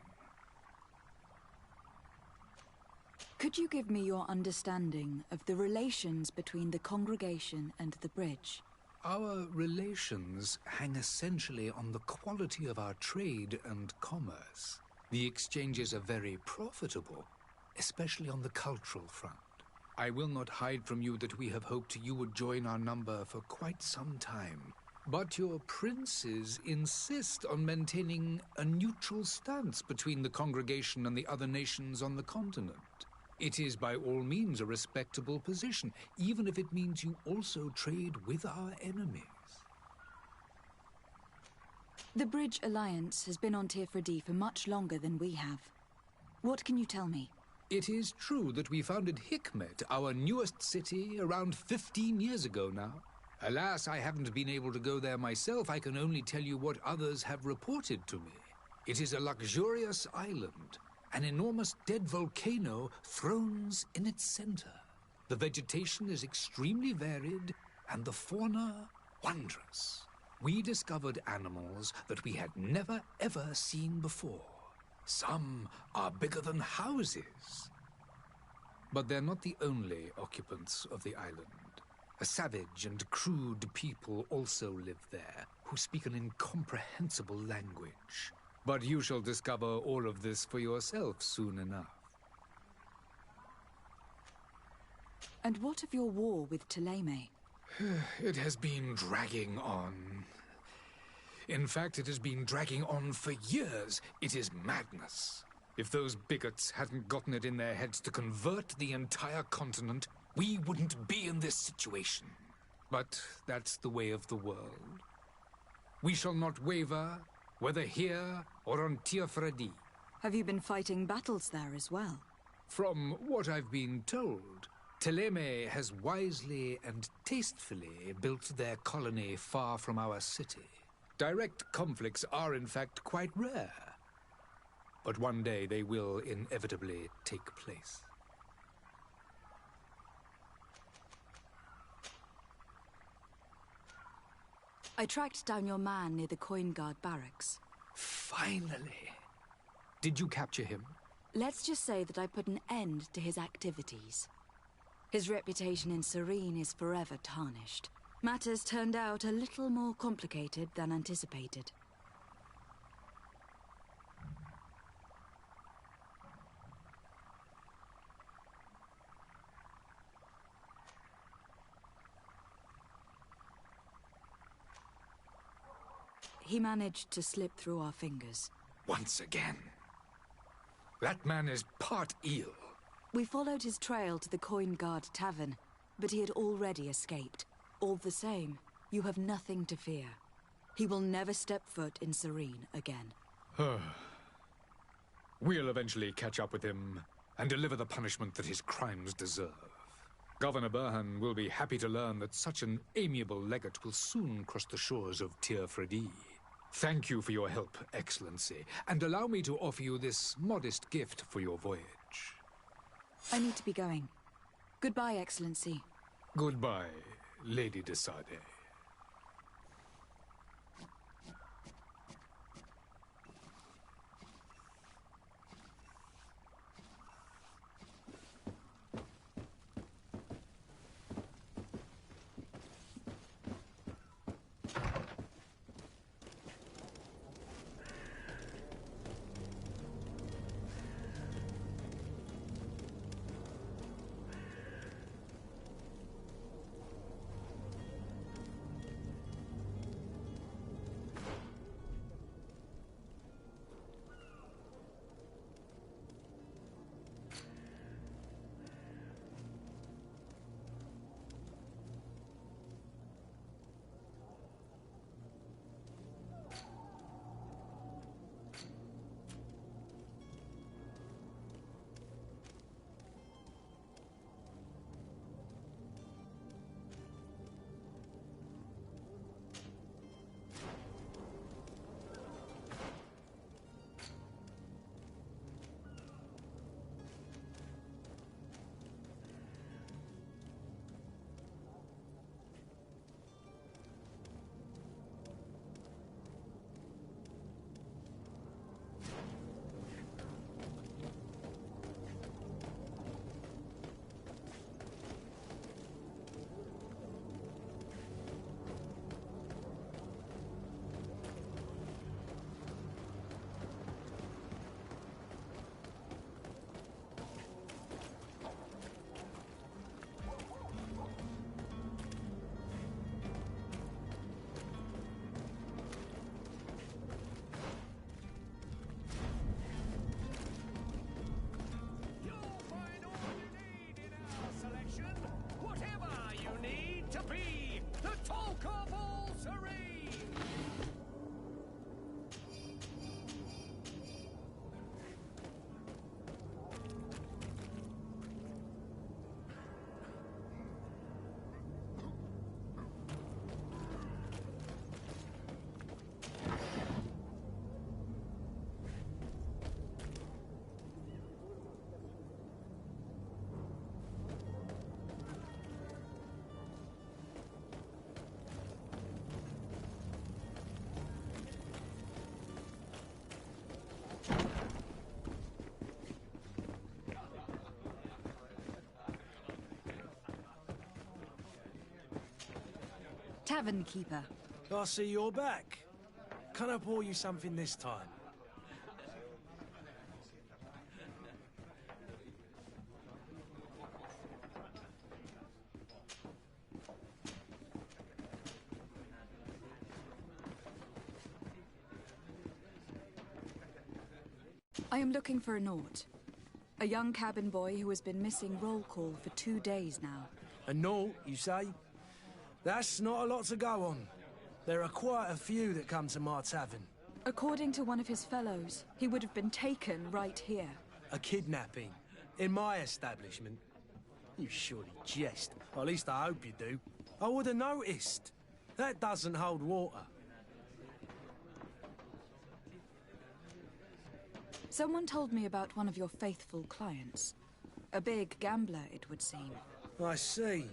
Could you give me your understanding of the relations between the congregation and the Bridge? Our relations hang essentially on the quality of our trade and commerce. The exchanges are very profitable, especially on the cultural front. I will not hide from you that we have hoped you would join our number for quite some time. But your princes insist on maintaining a neutral stance between the congregation and the other nations on the continent. It is by all means a respectable position, even if it means you also trade with our enemies. The Bridge Alliance has been on Tifredi for much longer than we have. What can you tell me? It is true that we founded Hikmet, our newest city, around 15 years ago now. Alas, I haven't been able to go there myself. I can only tell you what others have reported to me. It is a luxurious island. An enormous dead volcano thrones in its center. The vegetation is extremely varied, and the fauna wondrous. We discovered animals that we had never ever seen before. Some are bigger than houses. But they're not the only occupants of the island. A savage and crude people also live there, who speak an incomprehensible language. But you shall discover all of this for yourself soon enough. And what of your war with Ptolemy? It has been dragging on. In fact, it has been dragging on for years. It is madness. If those bigots hadn't gotten it in their heads to convert the entire continent, we wouldn't be in this situation. But that's the way of the world. We shall not waver, whether here or on Tifredi. Have you been fighting battles there as well? From what I've been told, Ptolemy has wisely and tastefully built their colony far from our city. Direct conflicts are in fact quite rare. But one day they will inevitably take place. I tracked down your man near the Coin Guard barracks. Finally! Did you capture him? Let's just say that I put an end to his activities. His reputation in Serene is forever tarnished. Matters turned out a little more complicated than anticipated. He managed to slip through our fingers. Once again. That man is part eel. We followed his trail to the Coin Guard Tavern, but he had already escaped. All the same, you have nothing to fear. He will never step foot in Serene again. We'll eventually catch up with him and deliver the punishment that his crimes deserve. Governor Burhan will be happy to learn that such an amiable legate will soon cross the shores of Tir Fredi. Thank you for your help, Excellency, and allow me to offer you this modest gift for your voyage. I need to be going. Goodbye, Excellency. Goodbye, Lady de Sade. Tavern keeper. I see you're back. Can I pour you something this time? I am looking for a Naut. A young cabin boy who has been missing roll call for 2 days now. A Naut, you say? That's not a lot to go on. There are quite a few that come to my tavern. According to one of his fellows, he would have been taken right here. A kidnapping? In my establishment? You surely jest. Or at least I hope you do. I would have noticed. That doesn't hold water. Someone told me about one of your faithful clients. A big gambler, it would seem. I see.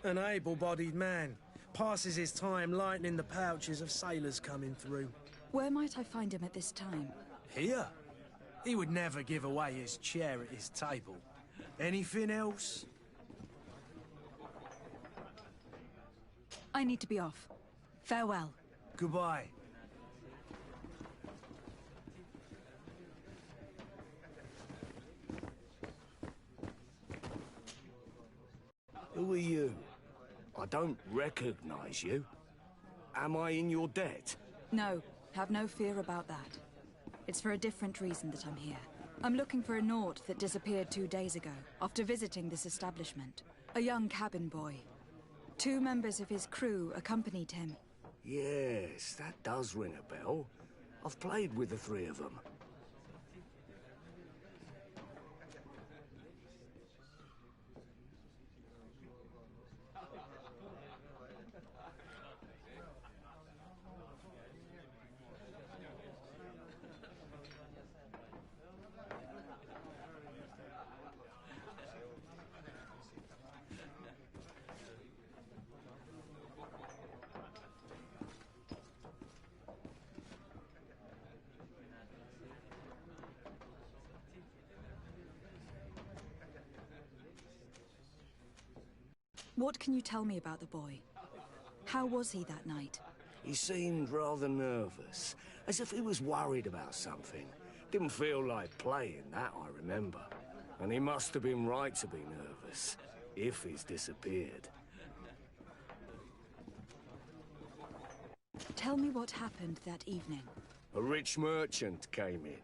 An able-bodied man. Passes his time lightening the pouches of sailors coming through. Where might I find him at this time? Here? He would never give away his chair at his table. Anything else? I need to be off. Farewell. Goodbye. Who are you? I don't recognize you. Am I in your debt? No, have no fear about that. It's for a different reason that I'm here. I'm looking for a Naut that disappeared 2 days ago, after visiting this establishment. A young cabin boy. 2 members of his crew accompanied him. Yes, that does ring a bell. I've played with the 3 of them. What can you tell me about the boy? How was he that night? He seemed rather nervous, as if he was worried about something. Didn't feel like playing, that I remember. And he must have been right to be nervous, if he's disappeared. Tell me what happened that evening. A rich merchant came in,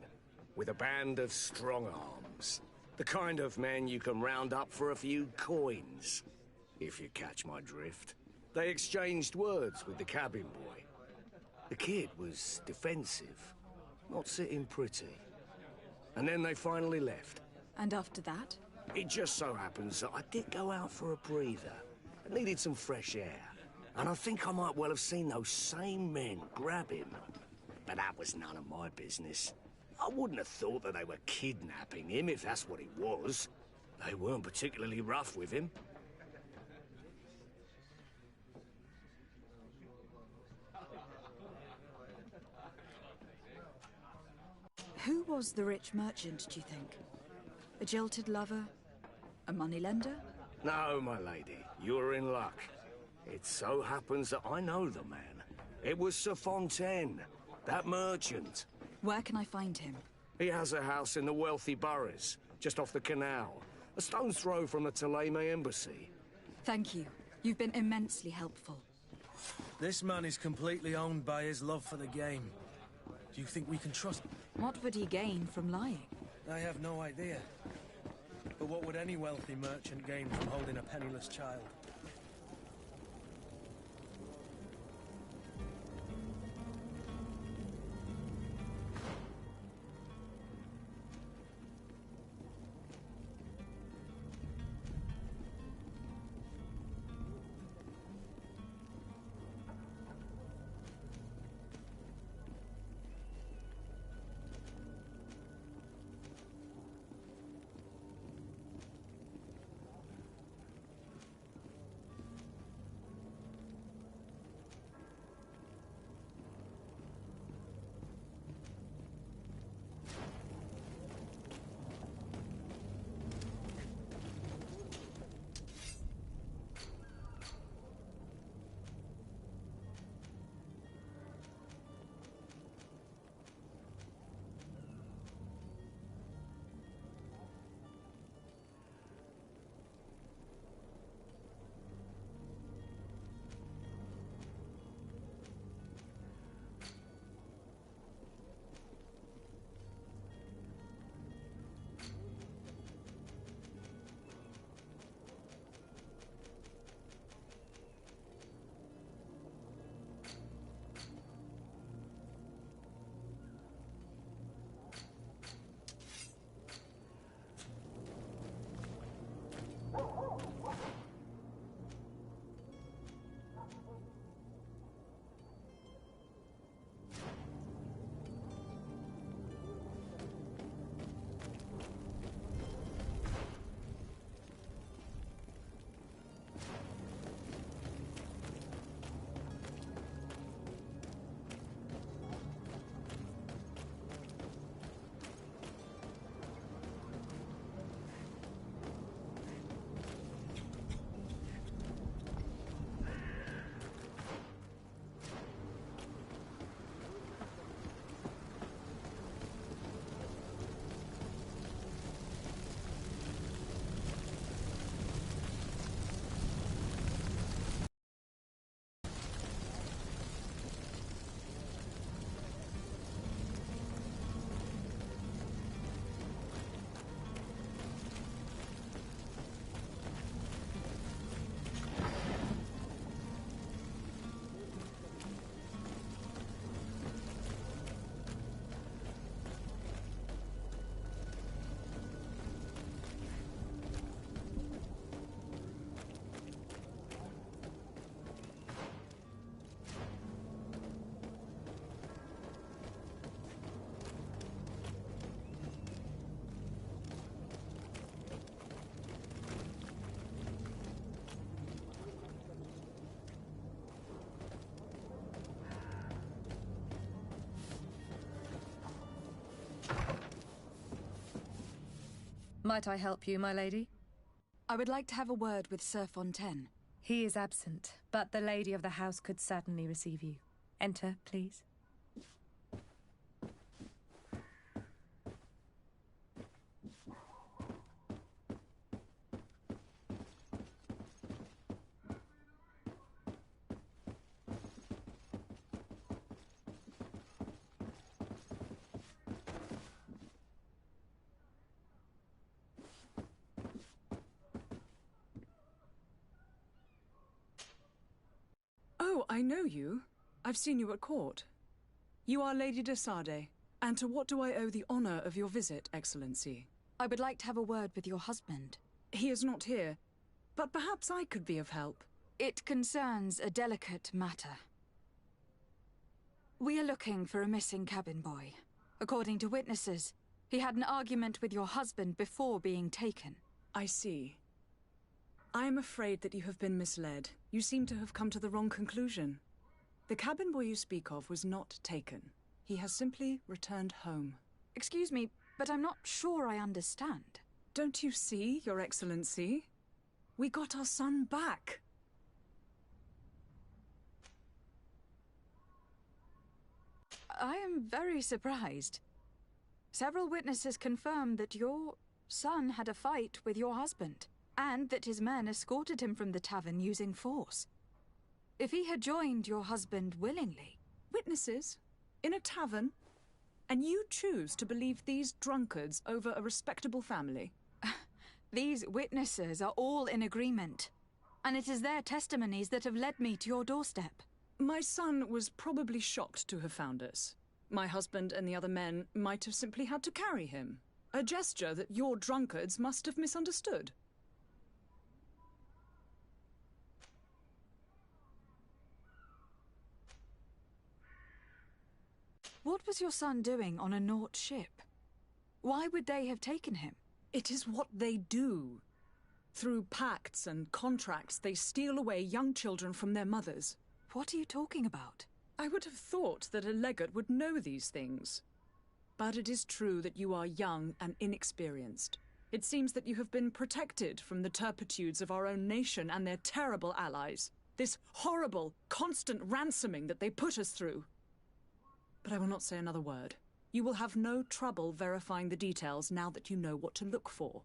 with a band of strong-arms. The kind of men you can round up for a few coins, if you catch my drift. They exchanged words with the cabin boy. The kid was defensive, not sitting pretty. And then they finally left. And after that? It just so happens that I did go out for a breather. I needed some fresh air. And I think I might well have seen those same men grab him. But that was none of my business. I wouldn't have thought that they were kidnapping him, if that's what it was. They weren't particularly rough with him. Who was the rich merchant, do you think? A jilted lover? A moneylender? No, my lady, you're in luck. It so happens that I know the man. It was Sir Fontaine, that merchant. Where can I find him? He has a house in the wealthy boroughs, just off the canal. A stone's throw from the Thélème embassy. Thank you. You've been immensely helpful. This man is completely owned by his love for the game. Do you think we can trust him? What would he gain from lying? I have no idea. But what would any wealthy merchant gain from holding a penniless child? Might I help you, my lady? I would like to have a word with Sir Fontaine. He is absent, but the lady of the house could certainly receive you. Enter, please. Oh, I know you. I've seen you at court. You are Lady de Sade. And to what do I owe the honor of your visit, Excellency? I would like to have a word with your husband. He is not here, but perhaps I could be of help. It concerns a delicate matter. We are looking for a missing cabin boy. According to witnesses, he had an argument with your husband before being taken. I see. I am afraid that you have been misled. You seem to have come to the wrong conclusion. The cabin boy you speak of was not taken. He has simply returned home. Excuse me, but I'm not sure I understand. Don't you see, Your Excellency? We got our son back. I am very surprised. Several witnesses confirmed that your son had a fight with your husband, and that his men escorted him from the tavern using force. If he had joined your husband willingly... Witnesses? In a tavern? And you choose to believe these drunkards over a respectable family? These witnesses are all in agreement, and it is their testimonies that have led me to your doorstep. My son was probably shocked to have found us. My husband and the other men might have simply had to carry him. A gesture that your drunkards must have misunderstood. What was your son doing on a Naut ship? Why would they have taken him? It is what they do. Through pacts and contracts, they steal away young children from their mothers. What are you talking about? I would have thought that a legate would know these things. But it is true that you are young and inexperienced. It seems that you have been protected from the turpitudes of our own nation and their terrible allies. This horrible, constant ransoming that they put us through. But I will not say another word. You will have no trouble verifying the details now that you know what to look for.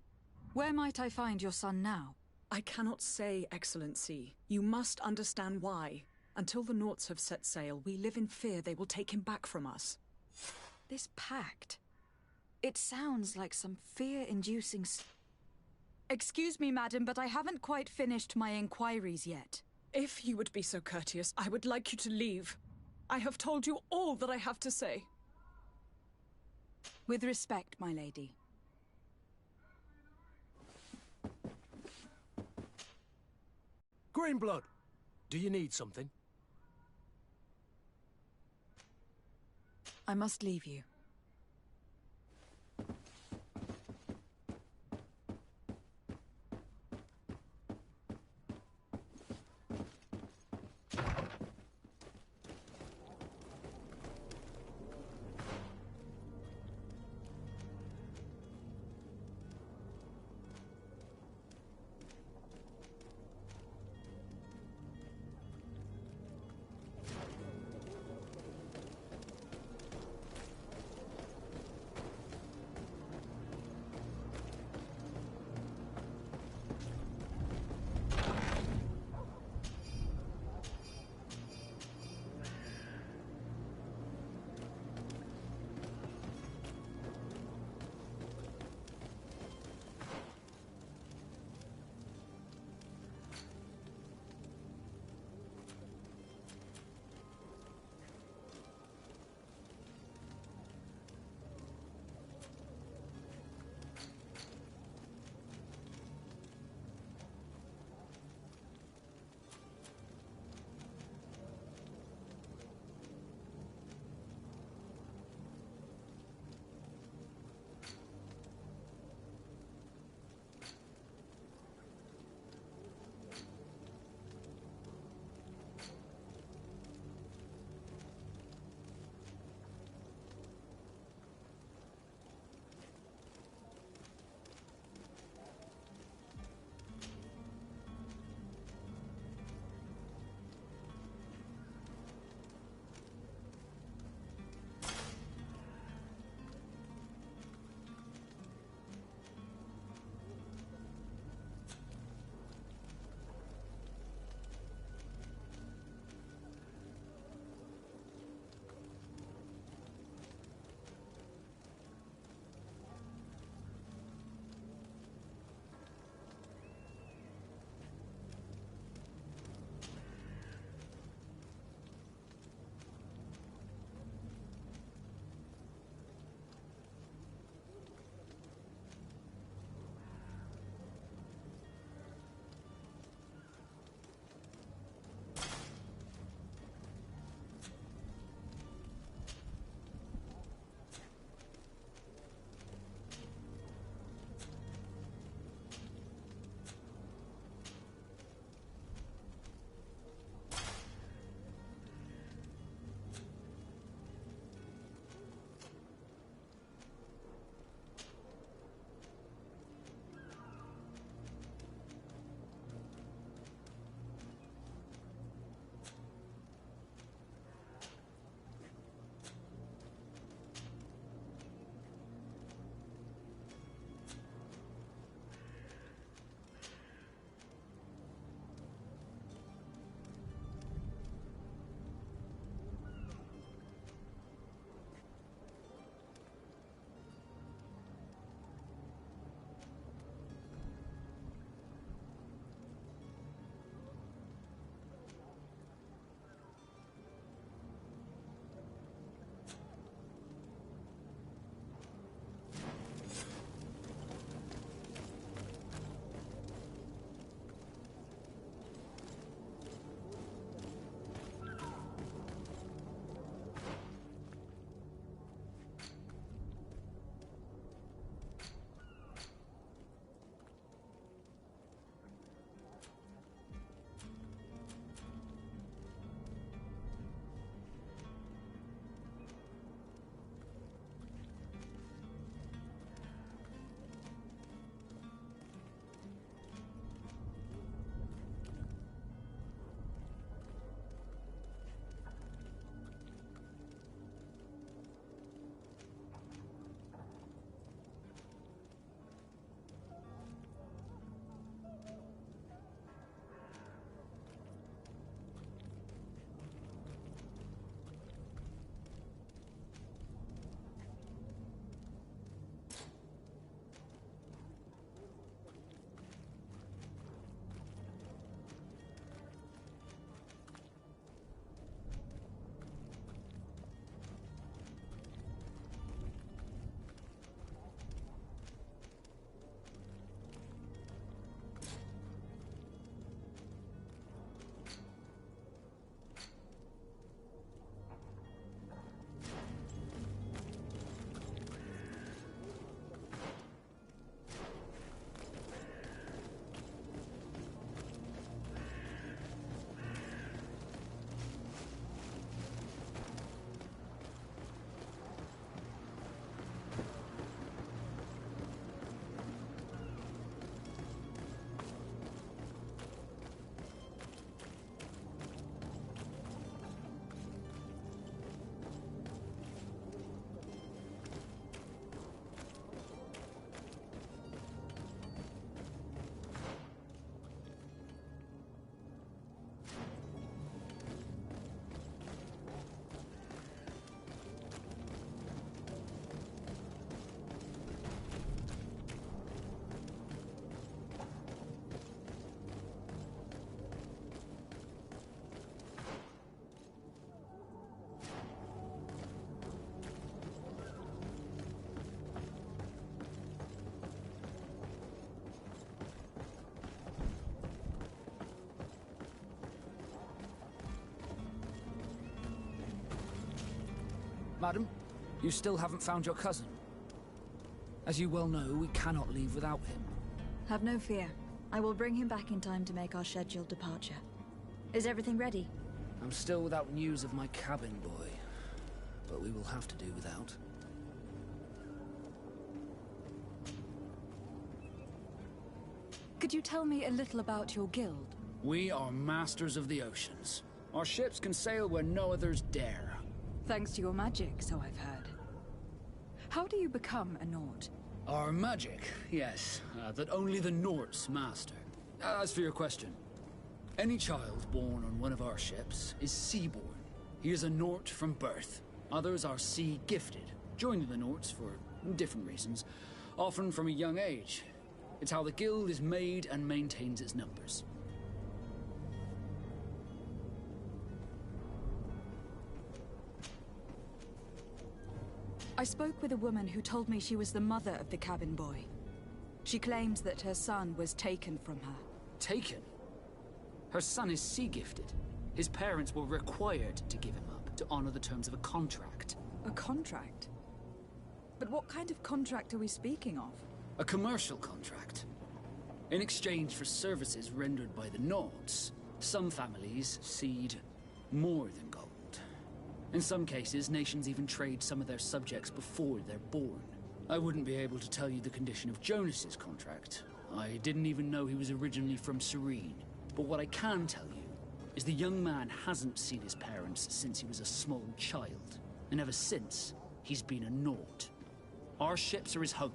Where might I find your son now? I cannot say, Excellency. You must understand why. Until the Nauts have set sail, we live in fear they will take him back from us. This pact... It sounds like some fear-inducing... Excuse me, madam, but I haven't quite finished my inquiries yet. If you would be so courteous, I would like you to leave. I have told you all that I have to say. With respect, my lady. Greenblood, do you need something? I must leave you. Madam, you still haven't found your cousin. As you well know, we cannot leave without him. Have no fear. I will bring him back in time to make our scheduled departure. Is everything ready? I'm still without news of my cabin boy, but we will have to do without. Could you tell me a little about your guild? We are masters of the oceans. Our ships can sail where no others dare. Thanks to your magic, so I've heard. How do you become a Nord? Our magic, yes, that only the Norts master. As for your question, any child born on one of our ships is seaborn. He is a Nort from birth. Others are sea-gifted, joining the Norts for different reasons, often from a young age. It's how the guild is made and maintains its numbers. I spoke with a woman who told me she was the mother of the cabin boy. She claims that her son was taken from her. Taken? Her son is sea-gifted. His parents were required to give him up to honor the terms of a contract. A contract? But what kind of contract are we speaking of? A commercial contract. In exchange for services rendered by the Nords, some families cede more than gold. In some cases, nations even trade some of their subjects before they're born. I wouldn't be able to tell you the condition of Jonas's contract. I didn't even know he was originally from Serene. But what I can tell you is the young man hasn't seen his parents since he was a small child. And ever since, he's been a Nord. Our ships are his home.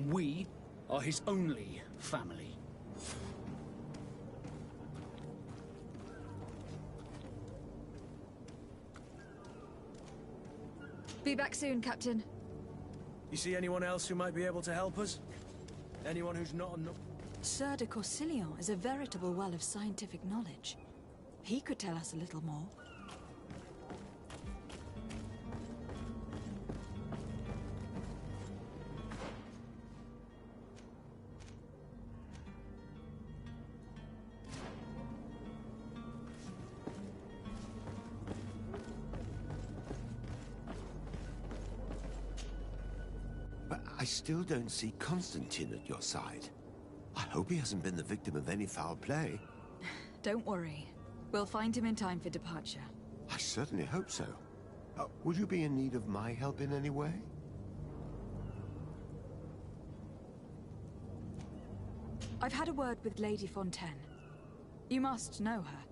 We are his only family. Be back soon, Captain. You see anyone else who might be able to help us? Anyone who's not a... Sir de Corsillon is a veritable well of scientific knowledge. He could tell us a little more. But I still don't see Constantine at your side. I hope he hasn't been the victim of any foul play. Don't worry. We'll find him in time for departure. I certainly hope so. Would you be in need of my help in any way? I've had a word with Lady Fontaine. You must know her.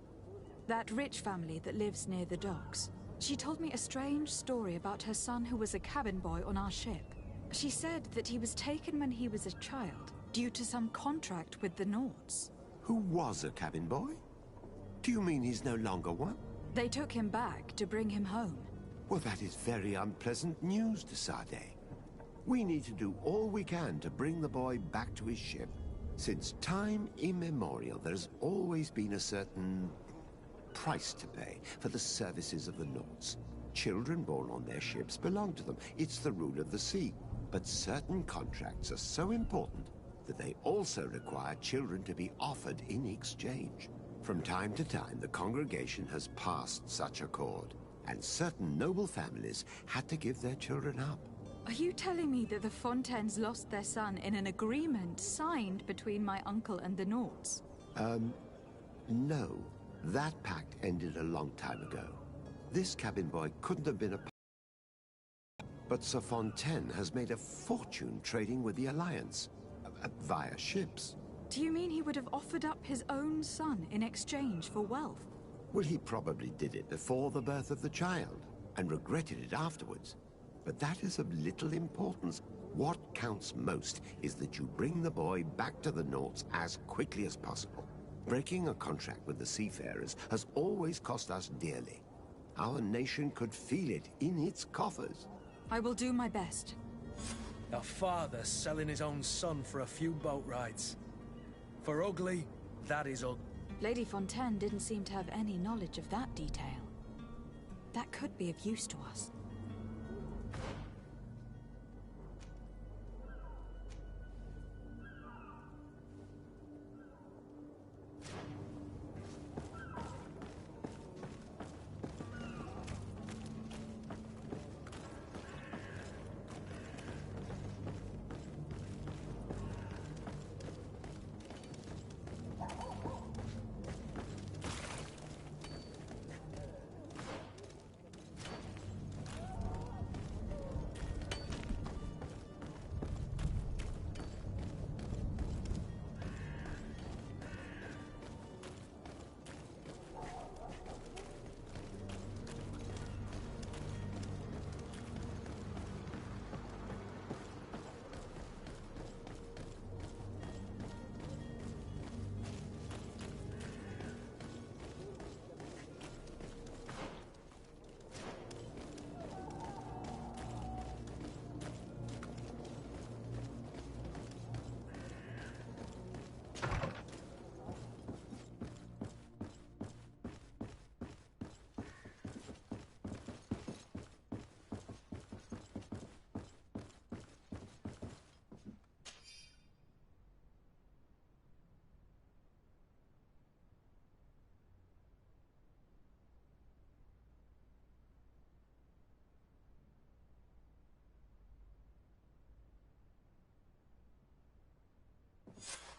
That rich family that lives near the docks. She told me a strange story about her son who was a cabin boy on our ship. She said that he was taken when he was a child, due to some contract with the Nords. Who was a cabin boy? Do you mean he's no longer one? They took him back to bring him home. Well, that is very unpleasant news, de Sade. We need to do all we can to bring the boy back to his ship. Since time immemorial, there's always been a certain price to pay for the services of the Nords. Children born on their ships belong to them. It's the rule of the sea. But certain contracts are so important that they also require children to be offered in exchange. From time to time, the congregation has passed such accord, and certain noble families had to give their children up. Are you telling me that the Fontaines lost their son in an agreement signed between my uncle and the Nords? No. That pact ended a long time ago. This cabin boy couldn't have been a... But Sir Fontaine has made a fortune trading with the Alliance, via ships. Do you mean he would have offered up his own son in exchange for wealth? Well, he probably did it before the birth of the child, and regretted it afterwards. But that is of little importance. What counts most is that you bring the boy back to the Nords as quickly as possible. Breaking a contract with the seafarers has always cost us dearly. Our nation could feel it in its coffers. I will do my best. A father selling his own son for a few boat rides. For ugly, that is ugly. Lady Fontaine didn't seem to have any knowledge of that detail. That could be of use to us.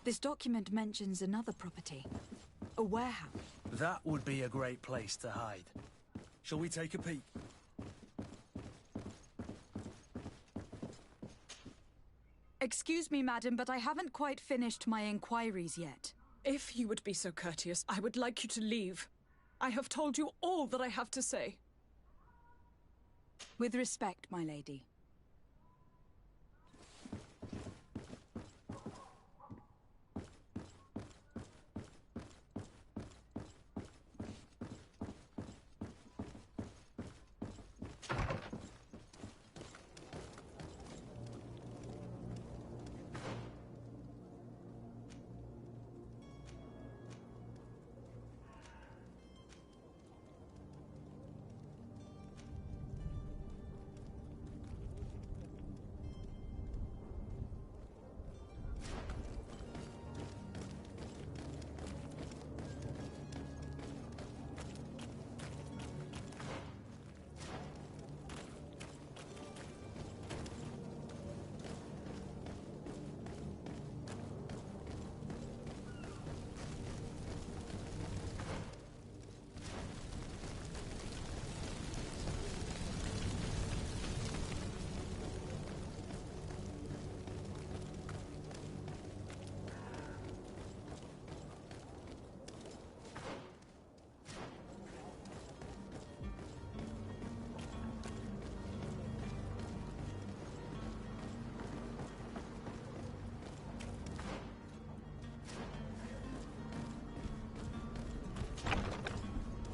This document mentions another property. A warehouse. That would be a great place to hide. Shall we take a peek? Excuse me, madam, but I haven't quite finished my inquiries yet. If you would be so courteous, I would like you to leave. I have told you all that I have to say. With respect, my lady.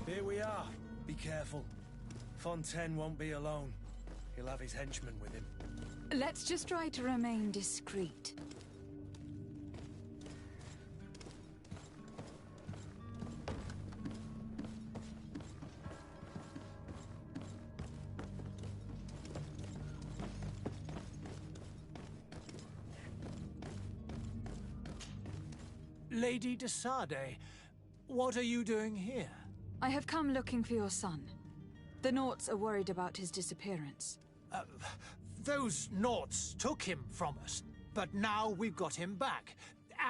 Here we are. Be careful. Fontaine won't be alone. He'll have his henchmen with him. Let's just try to remain discreet. Lady de Sade, what are you doing here? I have come looking for your son. The Naughts are worried about his disappearance. Those Naughts took him from us, but now we've got him back,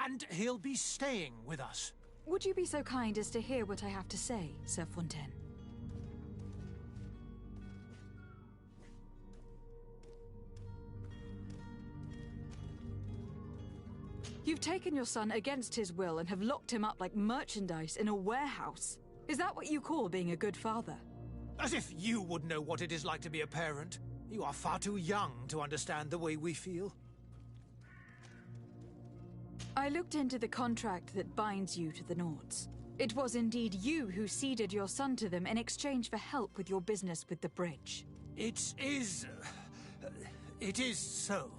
and he'll be staying with us. Would you be so kind as to hear what I have to say, Sir Fontaine? You've taken your son against his will and have locked him up like merchandise in a warehouse. Is that what you call being a good father? As if you would know what it is like to be a parent. You are far too young to understand the way we feel. I looked into the contract that binds you to the Naughts. It was indeed you who ceded your son to them in exchange for help with your business with the bridge. It is so.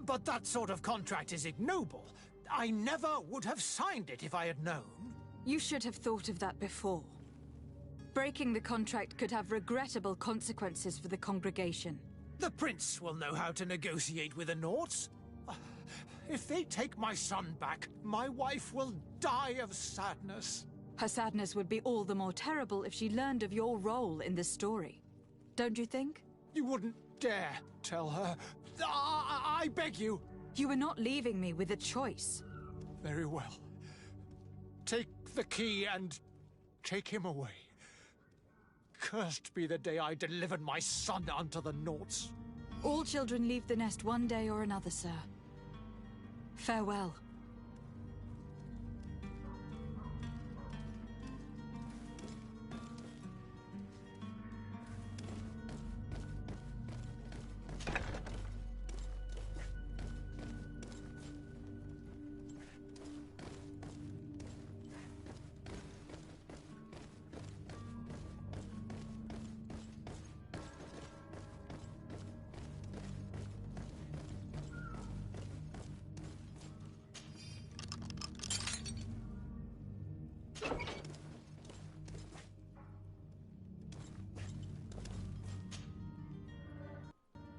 But that sort of contract is ignoble. I never would have signed it if I had known. You should have thought of that before. Breaking the contract could have regrettable consequences for the congregation. The prince will know how to negotiate with the Naughts. If they take my son back, my wife will die of sadness. Her sadness would be all the more terrible if she learned of your role in this story. Don't you think? You wouldn't dare tell her. I beg you. You are not leaving me with a choice. Very well. Take the key and take him away. Cursed be the day I delivered my son unto the Naughts. All children leave the nest one day or another, sir. Farewell.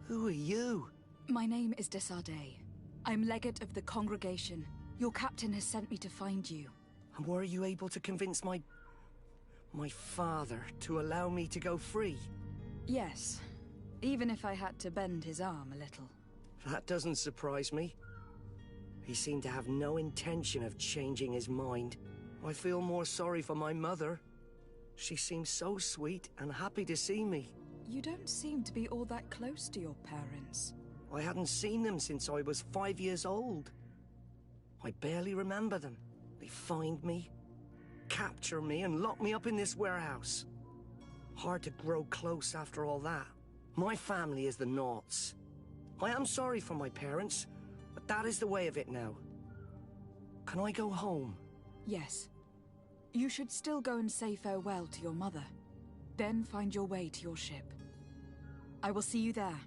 Who are you? My name is de Sade. I'm legate of the congregation. Your captain has sent me to find you. And were you able to convince my father to allow me to go free? Yes. Even if I had to bend his arm a little. That doesn't surprise me. He seemed to have no intention of changing his mind. I feel more sorry for my mother. She seemed so sweet and happy to see me. You don't seem to be all that close to your parents. I hadn't seen them since I was 5 years old. I barely remember them. They find me, capture me, and lock me up in this warehouse. Hard to grow close after all that. My family is the Naughts. I am sorry for my parents, but that is the way of it now. Can I go home? Yes. You should still go and say farewell to your mother. Then find your way to your ship. I will see you there.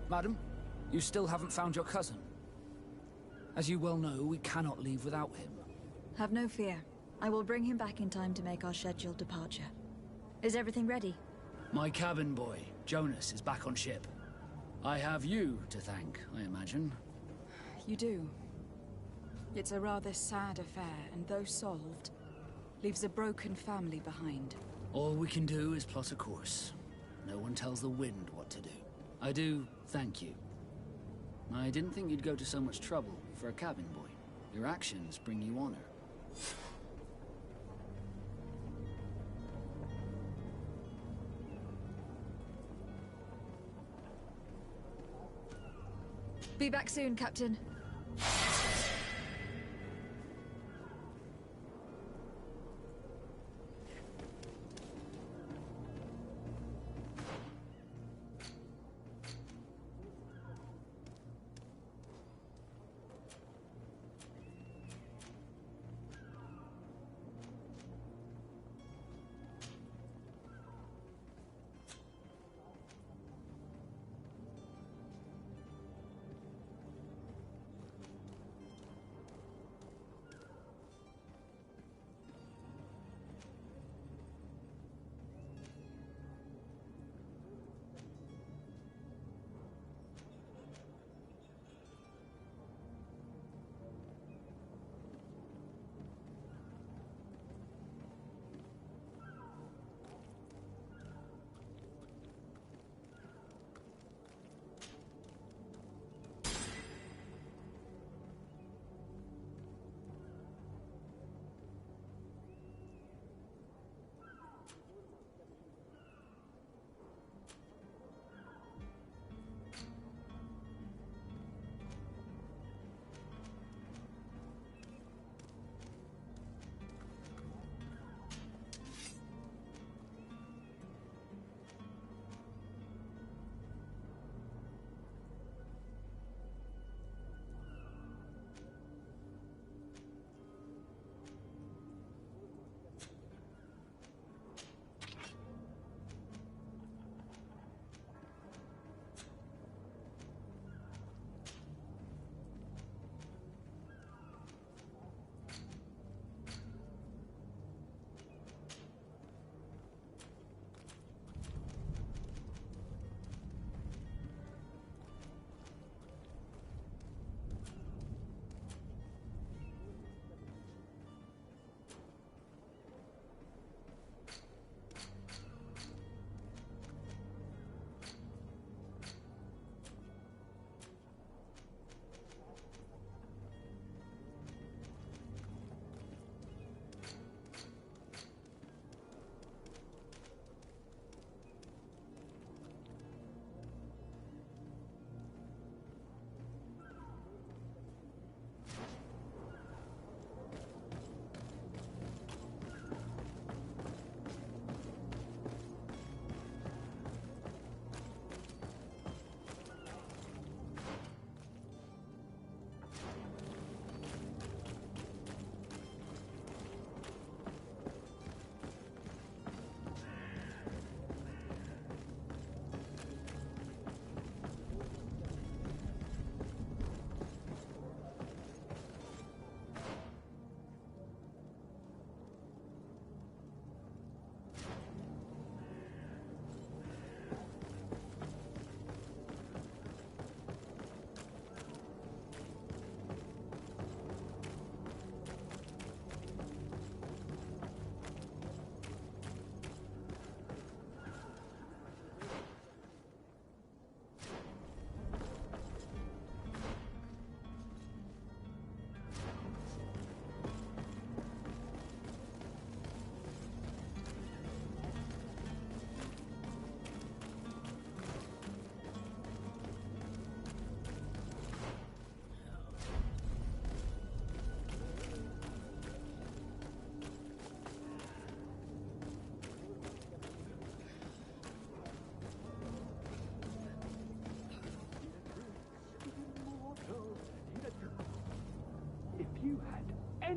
Madam, you still haven't found your cousin. As you well know, we cannot leave without him. Have no fear. I will bring him back in time to make our scheduled departure. Is everything ready? My cabin boy, Jonas, is back on ship. I have you to thank, I imagine. You do. It's a rather sad affair, and though solved, leaves a broken family behind. All we can do is plot a course. No one tells the wind what to do. I do thank you. I didn't think you'd go to so much trouble for a cabin boy. Your actions bring you honor. Be back soon, Captain.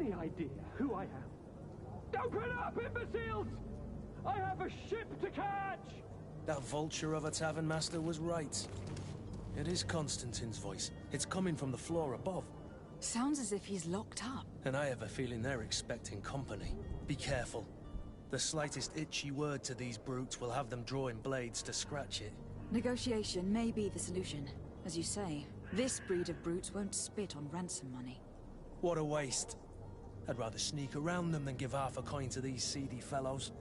any idea who I am? Open up, imbeciles! I have a ship to catch! That vulture of a tavern master was right. It is Constantine's voice. It's coming from the floor above. Sounds as if he's locked up. And I have a feeling they're expecting company. Be careful. The slightest itchy word to these brutes will have them drawing blades to scratch it. Negotiation may be the solution. As you say, this breed of brutes won't spit on ransom money. What a waste. I'd rather sneak around them than give half a coin to these seedy fellows.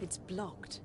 it's blocked.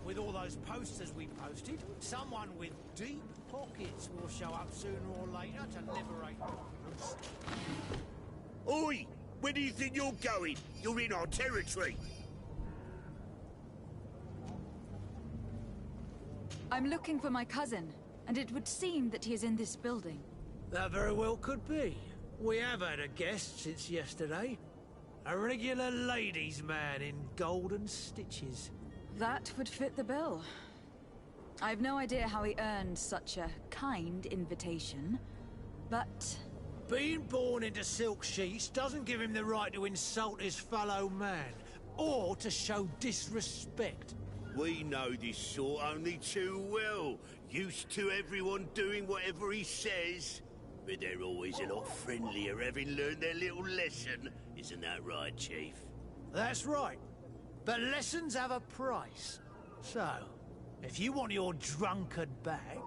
With all those posters we posted, someone with deep pockets will show up sooner or later to liberate Bruce. Oi! Where do you think you're going? You're in our territory. I'm looking for my cousin, and it would seem that he is in this building. That very well could be. We have had a guest since yesterday. A regular ladies' man in golden stitches. That would fit the bill. I've no idea how he earned such a kind invitation, but... Being born into silk sheets doesn't give him the right to insult his fellow man, or to show disrespect. We know this sort only too well. Used to everyone doing whatever he says. But they're always a lot friendlier having learned their little lesson. Isn't that right, Chief? That's right. But lessons have a price. So, if you want your drunkard back...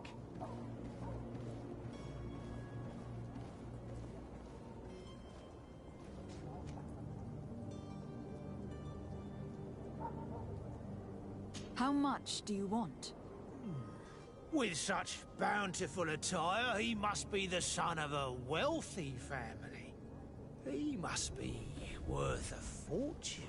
How much do you want? With such bountiful attire, he must be the son of a wealthy family. He must be worth a fortune.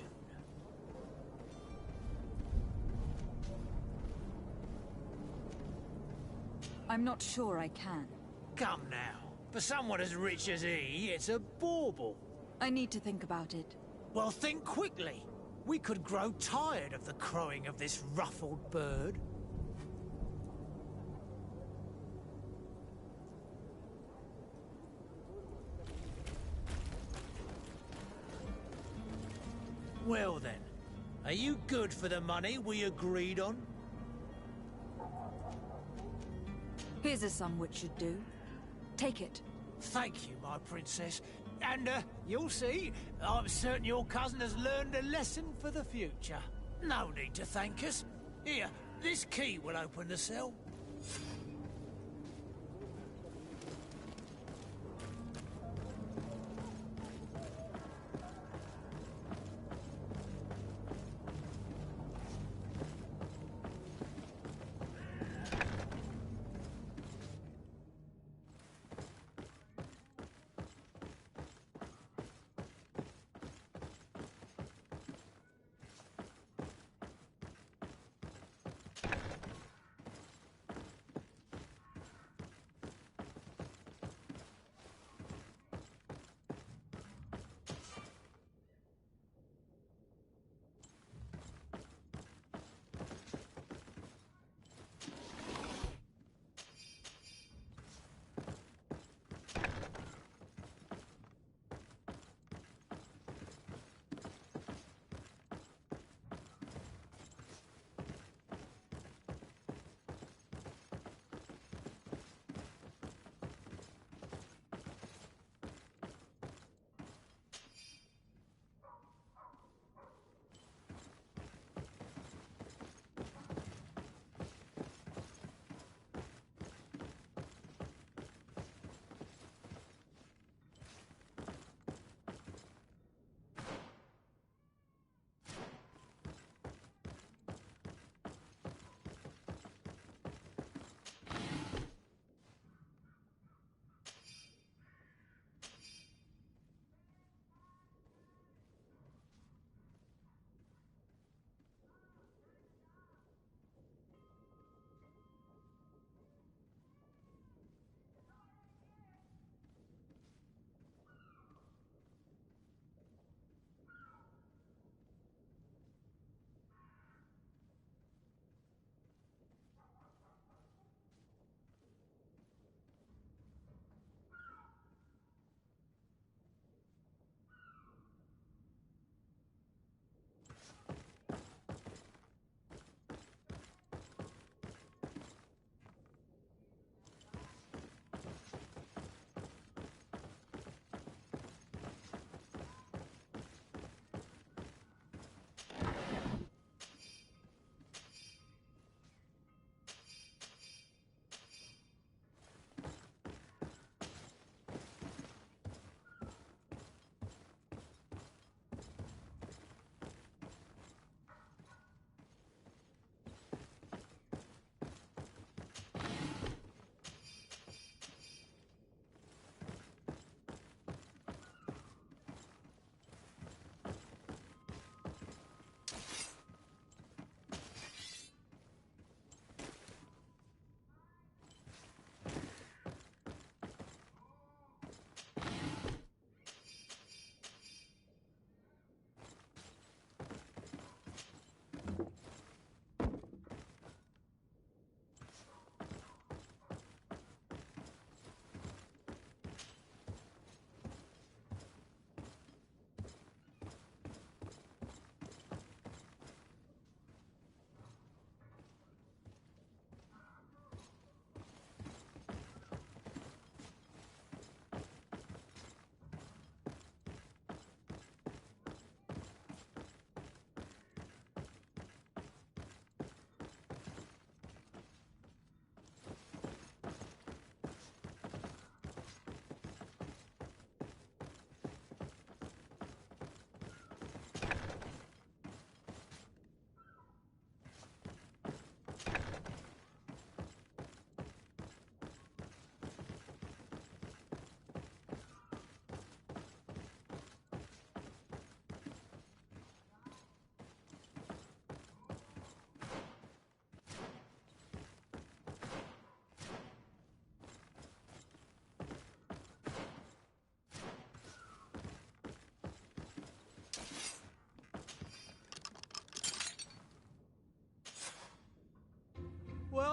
I'm not sure I can. Come now. For someone as rich as he, it's a bauble. I need to think about it. Well, think quickly. We could grow tired of the crowing of this ruffled bird. Well then, are you good for the money we agreed on? Here's a sum which should do. Take it. Thank you, my princess. And, you'll see, I'm certain your cousin has learned a lesson for the future. No need to thank us. Here, this key will open the cell.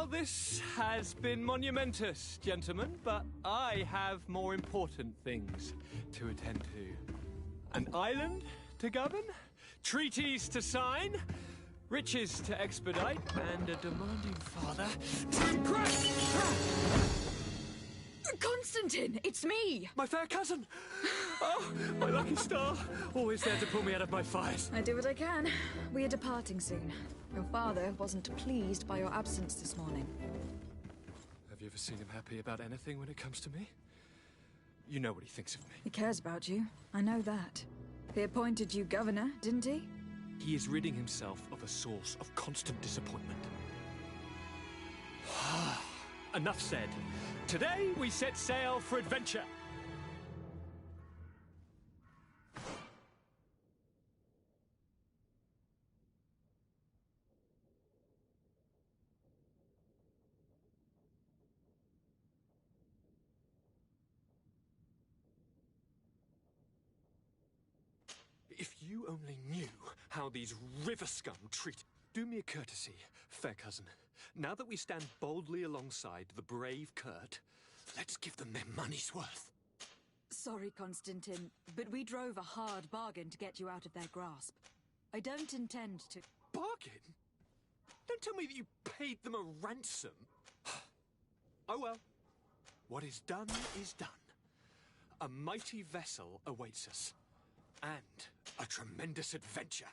Well, this has been monumentous, gentlemen, but I have more important things to attend to. An island to govern, treaties to sign, riches to expedite, and a demanding father to impress! Constantine, it's me! My fair cousin! Oh, my lucky star! Always there to pull me out of my fires. I do what I can. We are departing soon. Your father wasn't pleased by your absence this morning. Have you ever seen him happy about anything when it comes to me? You know what he thinks of me. He cares about you. I know that. He appointed you governor, didn't he? He is ridding himself of a source of constant disappointment. Enough said. Today we set sail for adventure. If you only knew how these river scum treat... Do me a courtesy, fair cousin. Now that we stand boldly alongside the brave Kurt, let's give them their money's worth. Sorry, Constantine, but we drove a hard bargain to get you out of their grasp. I don't intend to... Bargain? Don't tell me that you paid them a ransom. Oh well. What is done is done. A mighty vessel awaits us. And a tremendous adventure.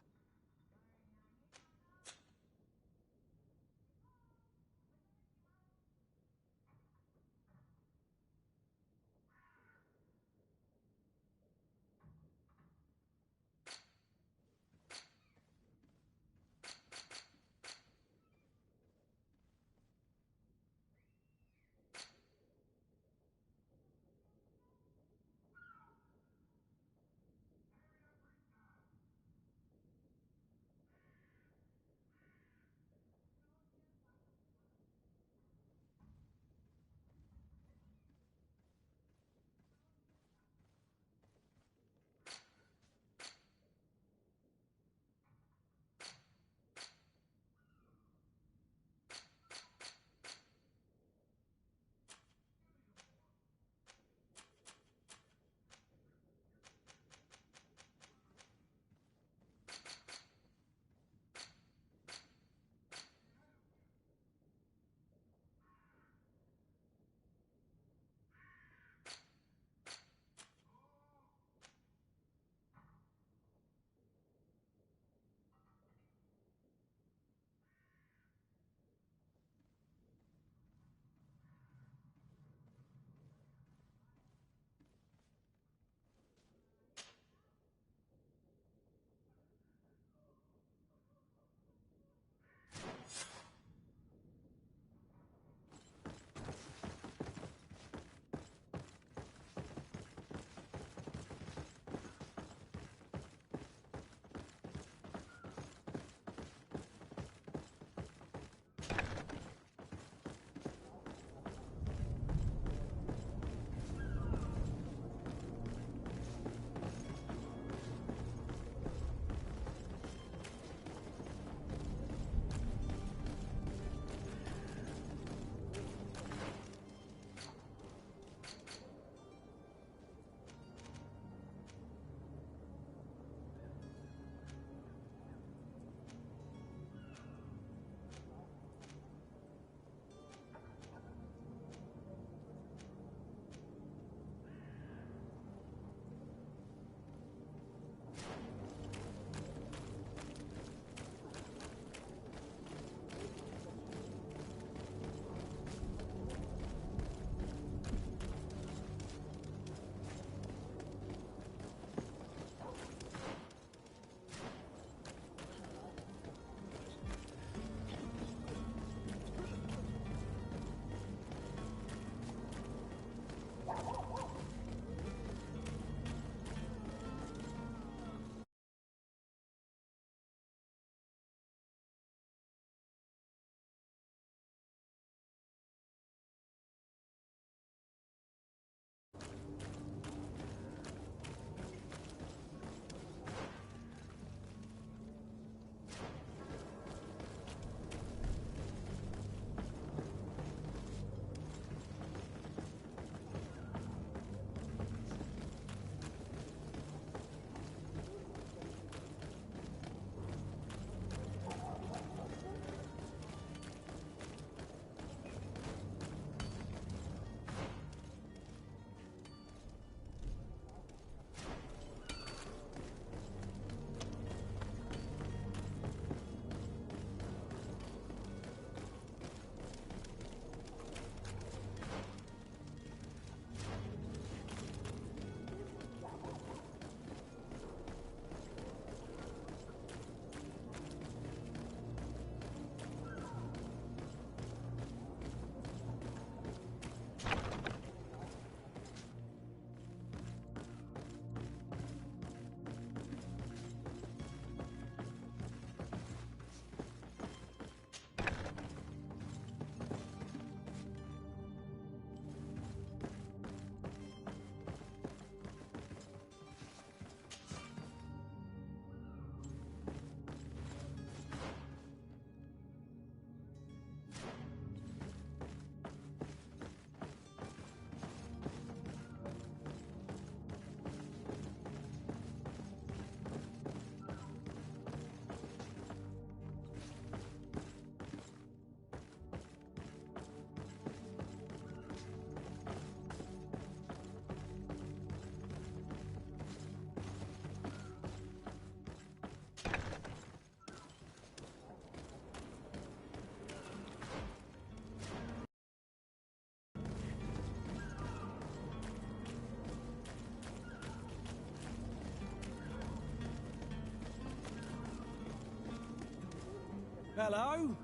Hello?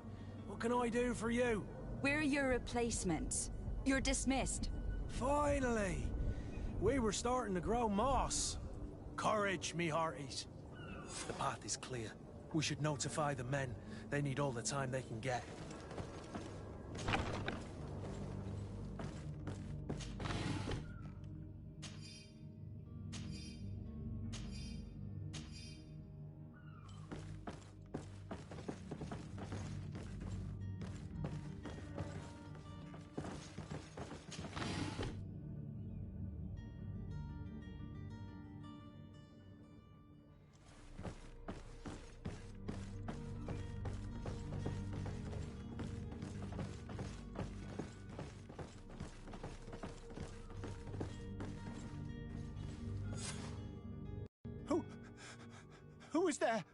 What can I do for you? We're your replacements. You're dismissed. Finally! We were starting to grow moss. Courage, me hearties. The path is clear. We should notify the men. They need all the time they can get. Who is there?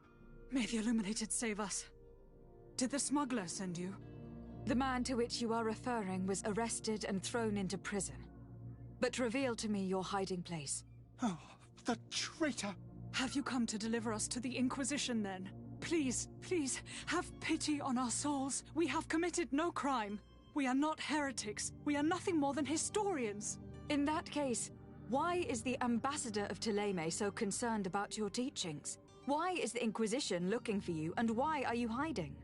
May the Illuminated save us. Did the smuggler send you? The man to which you are referring was arrested and thrown into prison. But reveal to me your hiding place. Oh, the traitor! Have you come to deliver us to the Inquisition, then? Please, please, have pity on our souls. We have committed no crime. We are not heretics. We are nothing more than historians. In that case, why is the ambassador of Thélème so concerned about your teachings? Why is the Inquisition looking for you, and why are you hiding?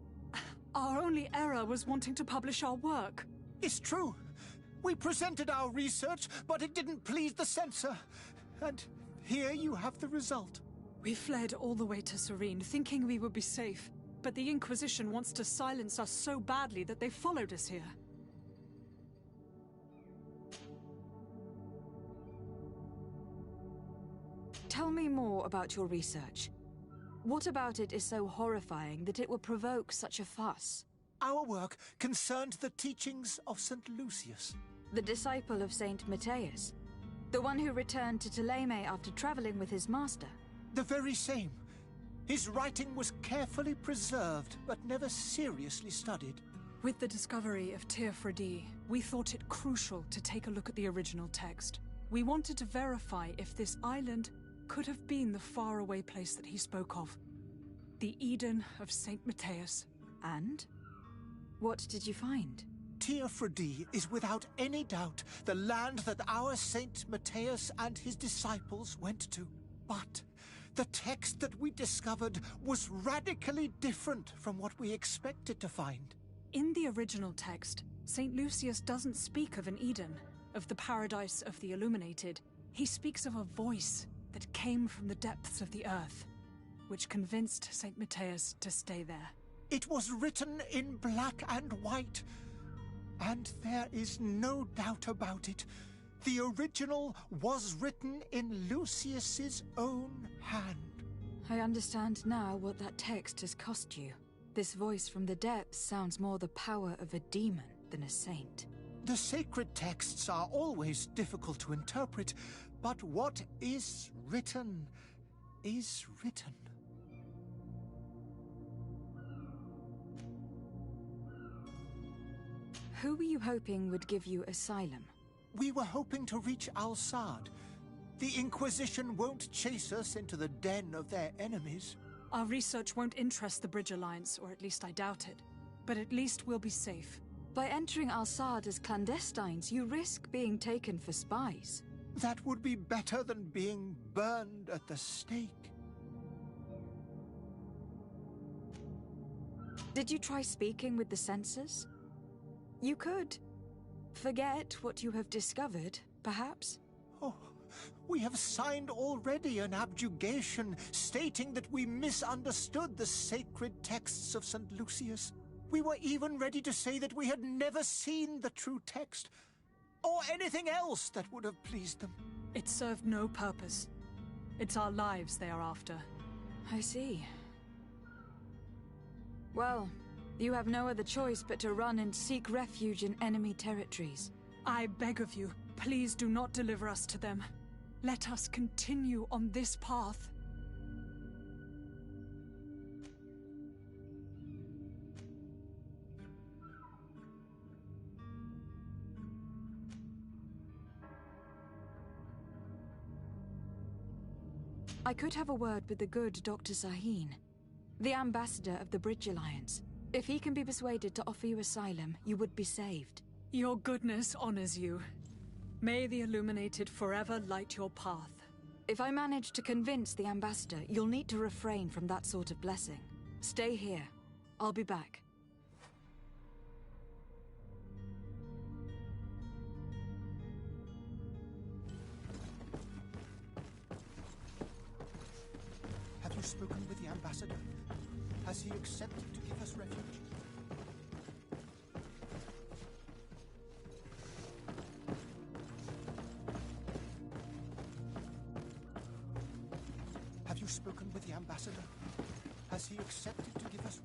Our only error was wanting to publish our work. It's true. We presented our research, but it didn't please the censor. And here you have the result. We fled all the way to Serene, thinking we would be safe. But the Inquisition wants to silence us so badly that they followed us here. Tell me more about your research. What about it is so horrifying that it will provoke such a fuss? Our work concerned the teachings of St. Lucius. The disciple of Saint Matthias? The one who returned to Thélème after traveling with his master? The very same. His writing was carefully preserved, but never seriously studied. With the discovery of Teofredi, we thought it crucial to take a look at the original text. We wanted to verify if this island could have been the faraway place that he spoke of. The Eden of Saint Matthias. And? What did you find? Teofredi is without any doubt the land that our Saint Matthias and his disciples went to. But the text that we discovered was radically different from what we expected to find. In the original text, Saint Lucius doesn't speak of an Eden, of the paradise of the Illuminated. He speaks of a voice that came from the depths of the earth, which convinced Saint Matthias to stay there. It was written in black and white, and there is no doubt about it. The original was written in Lucius's own hand. I understand now what that text has cost you. This voice from the depths sounds more the power of a demon than a saint. The sacred texts are always difficult to interpret, but what is written is written. Who were you hoping would give you asylum? We were hoping to reach Al-Sad. The Inquisition won't chase us into the den of their enemies. Our research won't interest the Bridge Alliance, or at least I doubt it. But at least we'll be safe. By entering Al-Sad as clandestines, you risk being taken for spies. That would be better than being burned at the stake. Did you try speaking with the censors? You could. Forget what you have discovered, perhaps? Oh, we have signed already an abjugation stating that we misunderstood the sacred texts of St. Lucius. We were even ready to say that we had never seen the true text, or anything else that would have pleased them. It served no purpose. It's our lives they are after. I see. Well, you have no other choice but to run and seek refuge in enemy territories. I beg of you, please do not deliver us to them. Let us continue on this path. I could have a word with the good Dr. Sahin, the ambassador of the Bridge Alliance. If he can be persuaded to offer you asylum, you would be saved. Your goodness honors you. May the Illuminated forever light your path. If I manage to convince the ambassador, you'll need to refrain from that sort of blessing. Stay here. I'll be back. Have you spoken with the ambassador? Has he accepted to give us refuge? Have you spoken with the ambassador? Has he accepted to give us...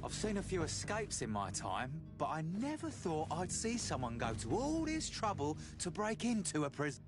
I've seen a few escapes in my time, but I never thought I'd see someone go to all this trouble to break into a prison.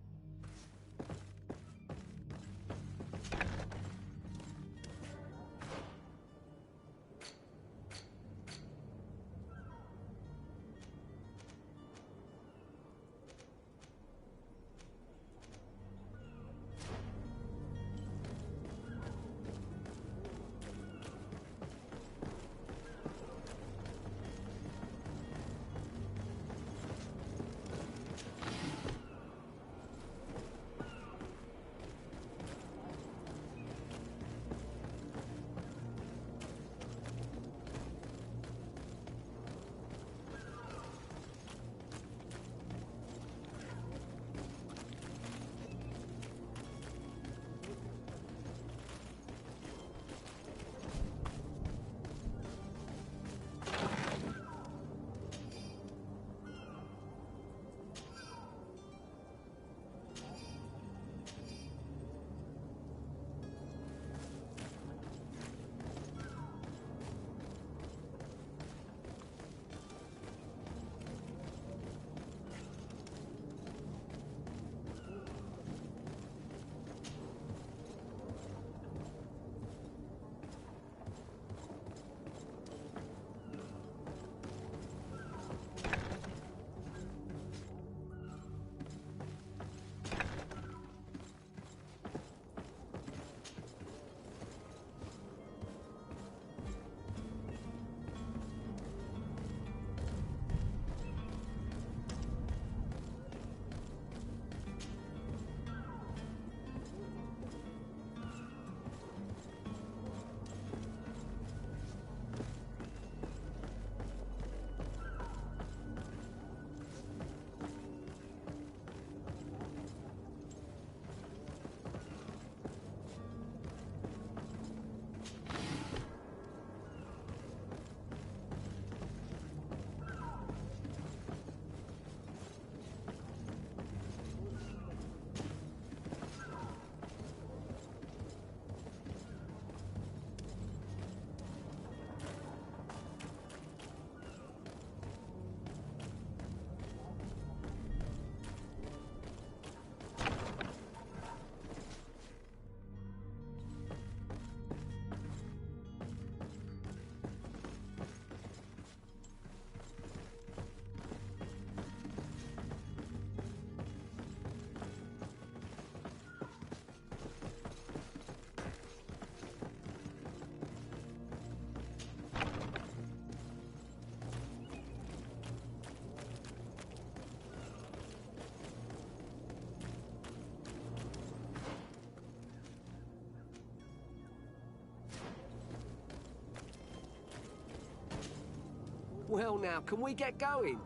Well now, can we get going?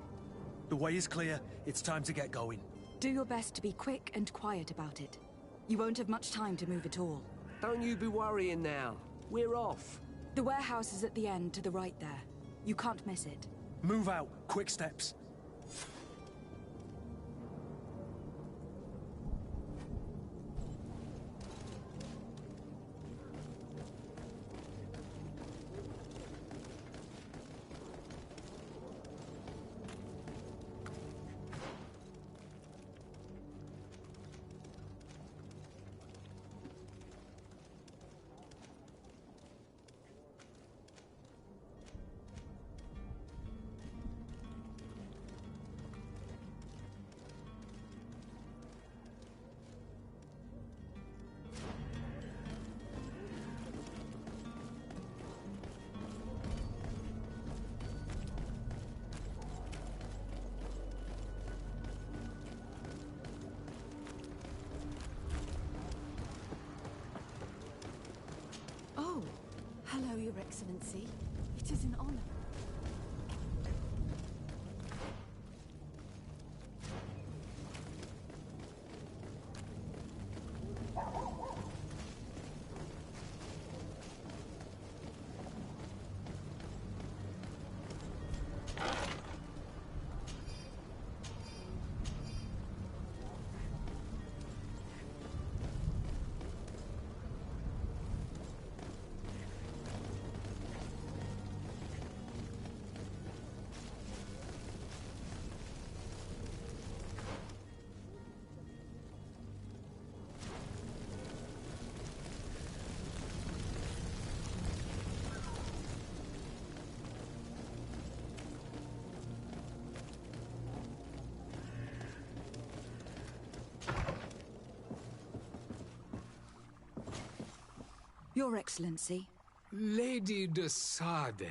The way is clear. It's time to get going. Do your best to be quick and quiet about it. You won't have much time to move at all. Don't you be worrying now. We're off. The warehouse is at the end to the right there. You can't miss it. Move out. Quick steps. Oh, hello, Your Excellency. It is an honor. Your Excellency. Lady de Sade.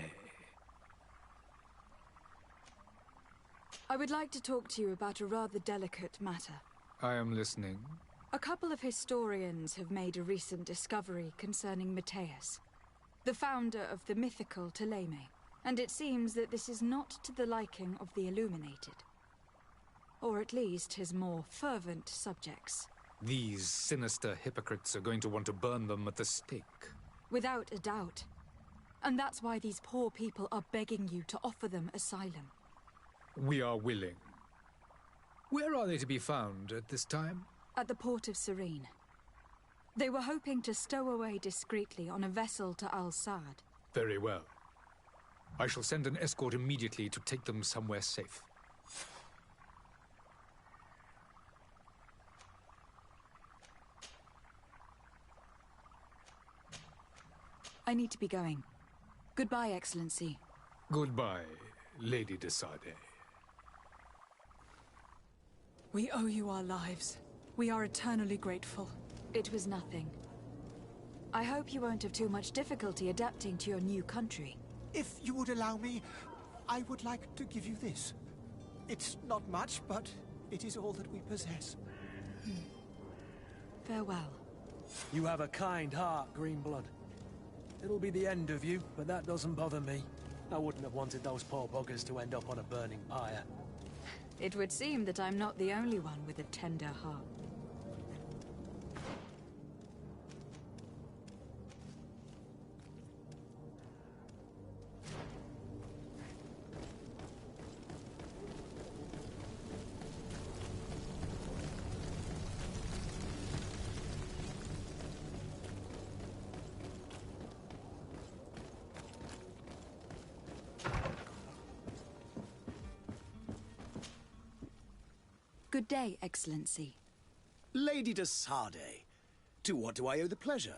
I would like to talk to you about a rather delicate matter. I am listening. A couple of historians have made a recent discovery concerning Matthias, the founder of the mythical Teleme, and it seems that this is not to the liking of the Illuminated. Or at least his more fervent subjects. These sinister hypocrites are going to want to burn them at the stake. Without a doubt. And that's why these poor people are begging you to offer them asylum. We are willing. Where are they to be found at this time? At the port of Serene. They were hoping to stow away discreetly on a vessel to Al-Sad. Very well. I shall send an escort immediately to take them somewhere safe. I need to be going. Goodbye, Excellency. Goodbye, Lady de Sade. We owe you our lives. We are eternally grateful. It was nothing. I hope you won't have too much difficulty adapting to your new country. If you would allow me, I would like to give you this. It's not much, but it is all that we possess. Farewell. You have a kind heart, Greenblood. It'll be the end of you, but that doesn't bother me. I wouldn't have wanted those poor buggers to end up on a burning pyre. It would seem that I'm not the only one with a tender heart. Good day, Excellency. Lady de Sade, to what do I owe the pleasure?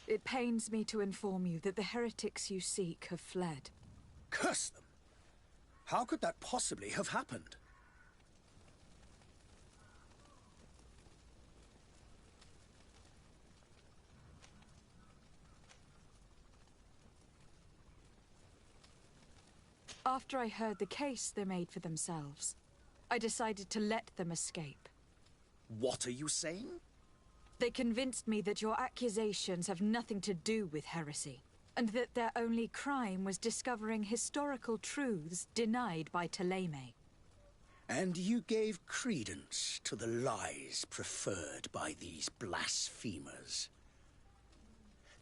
It pains me to inform you that the heretics you seek have fled. Curse them! How could that possibly have happened? After I heard the case they made for themselves, I decided to let them escape. What are you saying? They convinced me that your accusations have nothing to do with heresy, and that their only crime was discovering historical truths denied by Ptolemy. And you gave credence to the lies preferred by these blasphemers.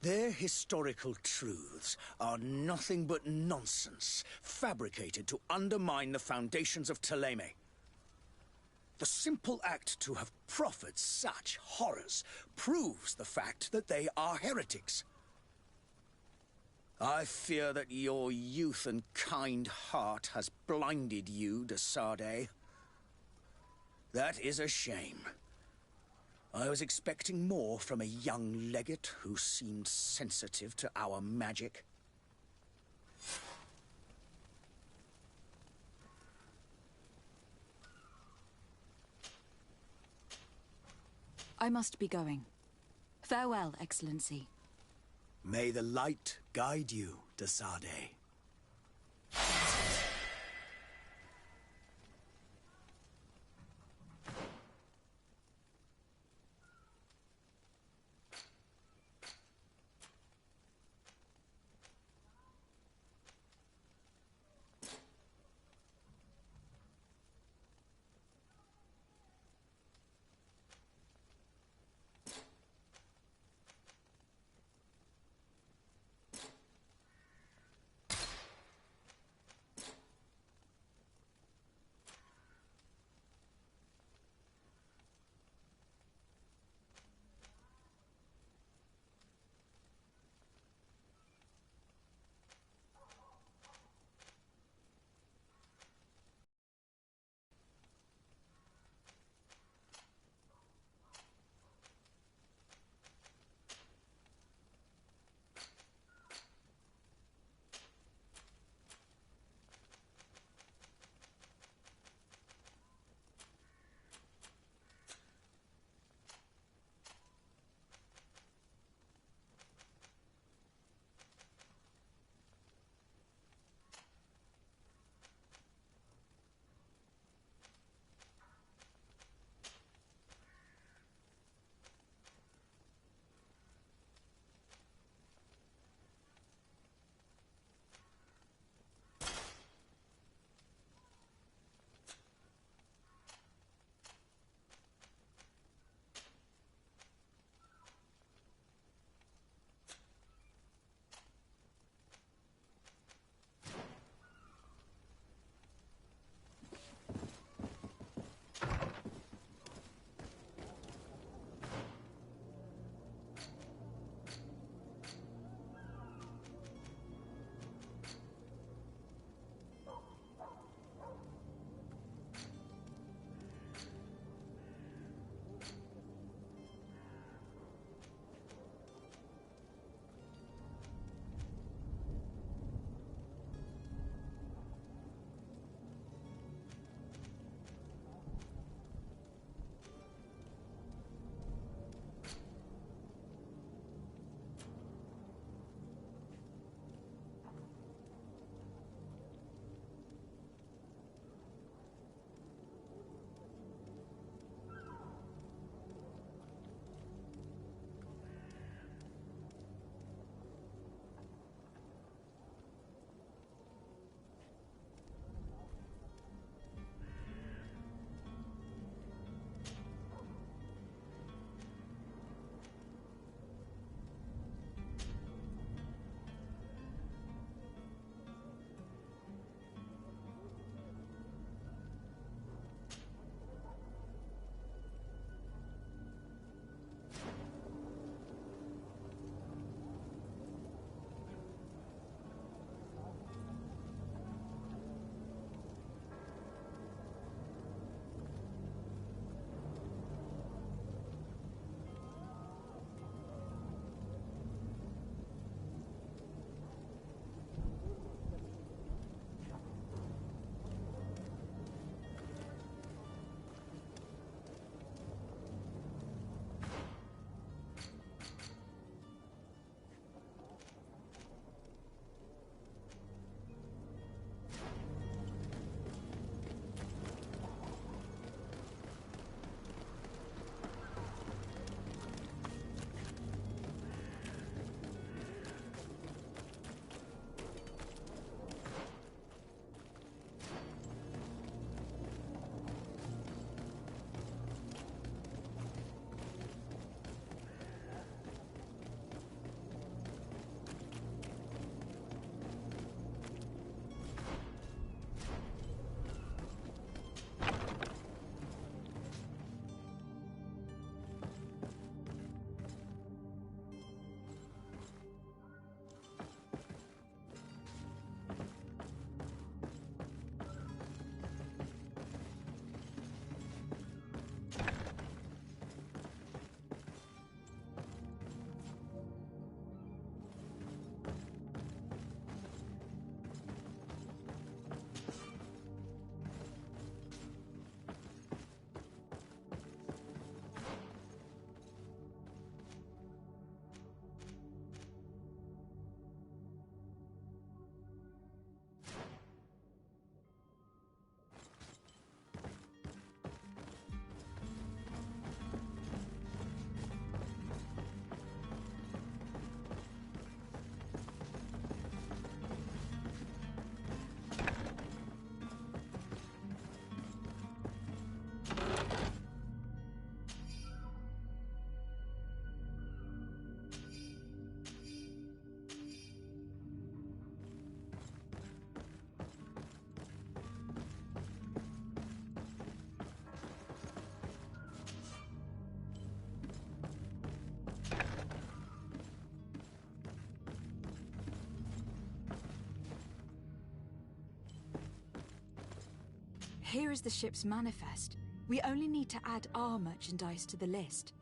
Their historical truths are nothing but nonsense, fabricated to undermine the foundations of Ptolemy. The simple act to have proffered such horrors proves the fact that they are heretics. I fear that your youth and kind heart has blinded you, de Sardet. That is a shame. I was expecting more from a young legate who seemed sensitive to our magic. I must be going. Farewell, Excellency. May the light guide you, de Sardet. Here is the ship's manifest. We only need to add our merchandise to the list.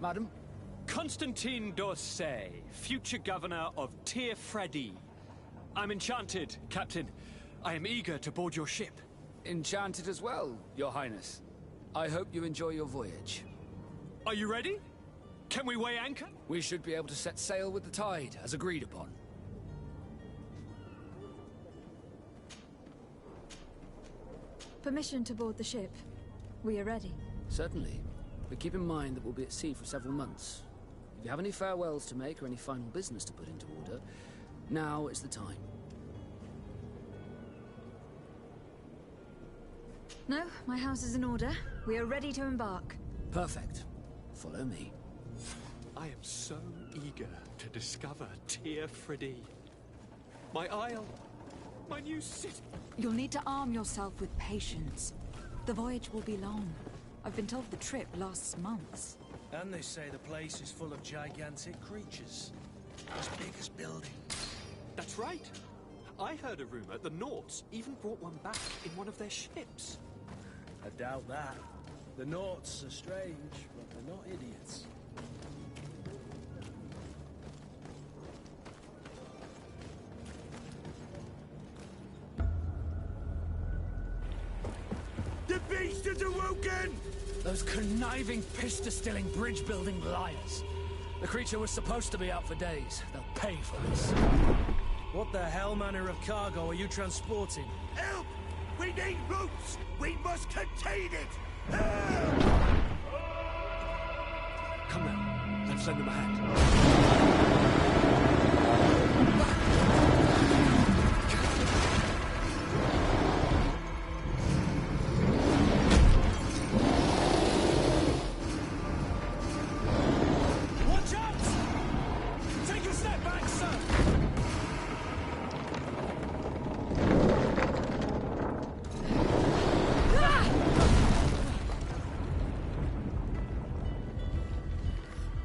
madam? Constantine d'Orsay, future governor of Tir-Fredi. I'm enchanted, Captain. I am eager to board your ship. Enchanted as well, Your Highness. I hope you enjoy your voyage. Are you ready? Can we weigh anchor? We should be able to set sail with the tide, as agreed upon. Permission to board the ship. We are ready. Certainly. But keep in mind that we'll be at sea for several months. If you have any farewells to make or any final business to put into order, now is the time. No, my house is in order. We are ready to embark. Perfect. Follow me. I am so eager to discover Tir-Fredi. My isle, my new city. You'll need to arm yourself with patience. The voyage will be long. I've been told the trip lasts months. And they say the place is full of gigantic creatures. As big as buildings. That's right. I heard a rumor the Nauts even brought one back in one of their ships. I doubt that. The Nauts are strange, but they're not idiots. The beast has awoken! Those conniving, pista-stilling, bridge-building liars. The creature was supposed to be out for days. They'll pay for this. What the hell manner of cargo are you transporting? Help! We need routes! We must contain it! Come now, let's lend them a hand. Watch out! Take a step back, sir!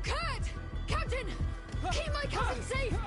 Kurt! Captain! Keep my cousin safe!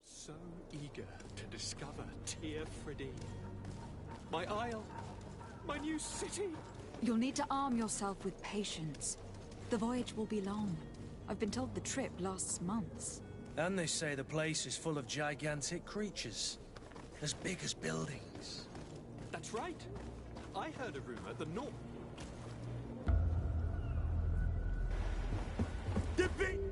So eager to discover Tir-Fredi. My isle, my new city. You'll need to arm yourself with patience. The voyage will be long. I've been told the trip lasts months. And they say the place is full of gigantic creatures. As big as buildings. That's right. I heard a rumor the Nauts. The beast!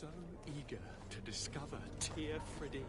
So eager to discover Tir-Fredi.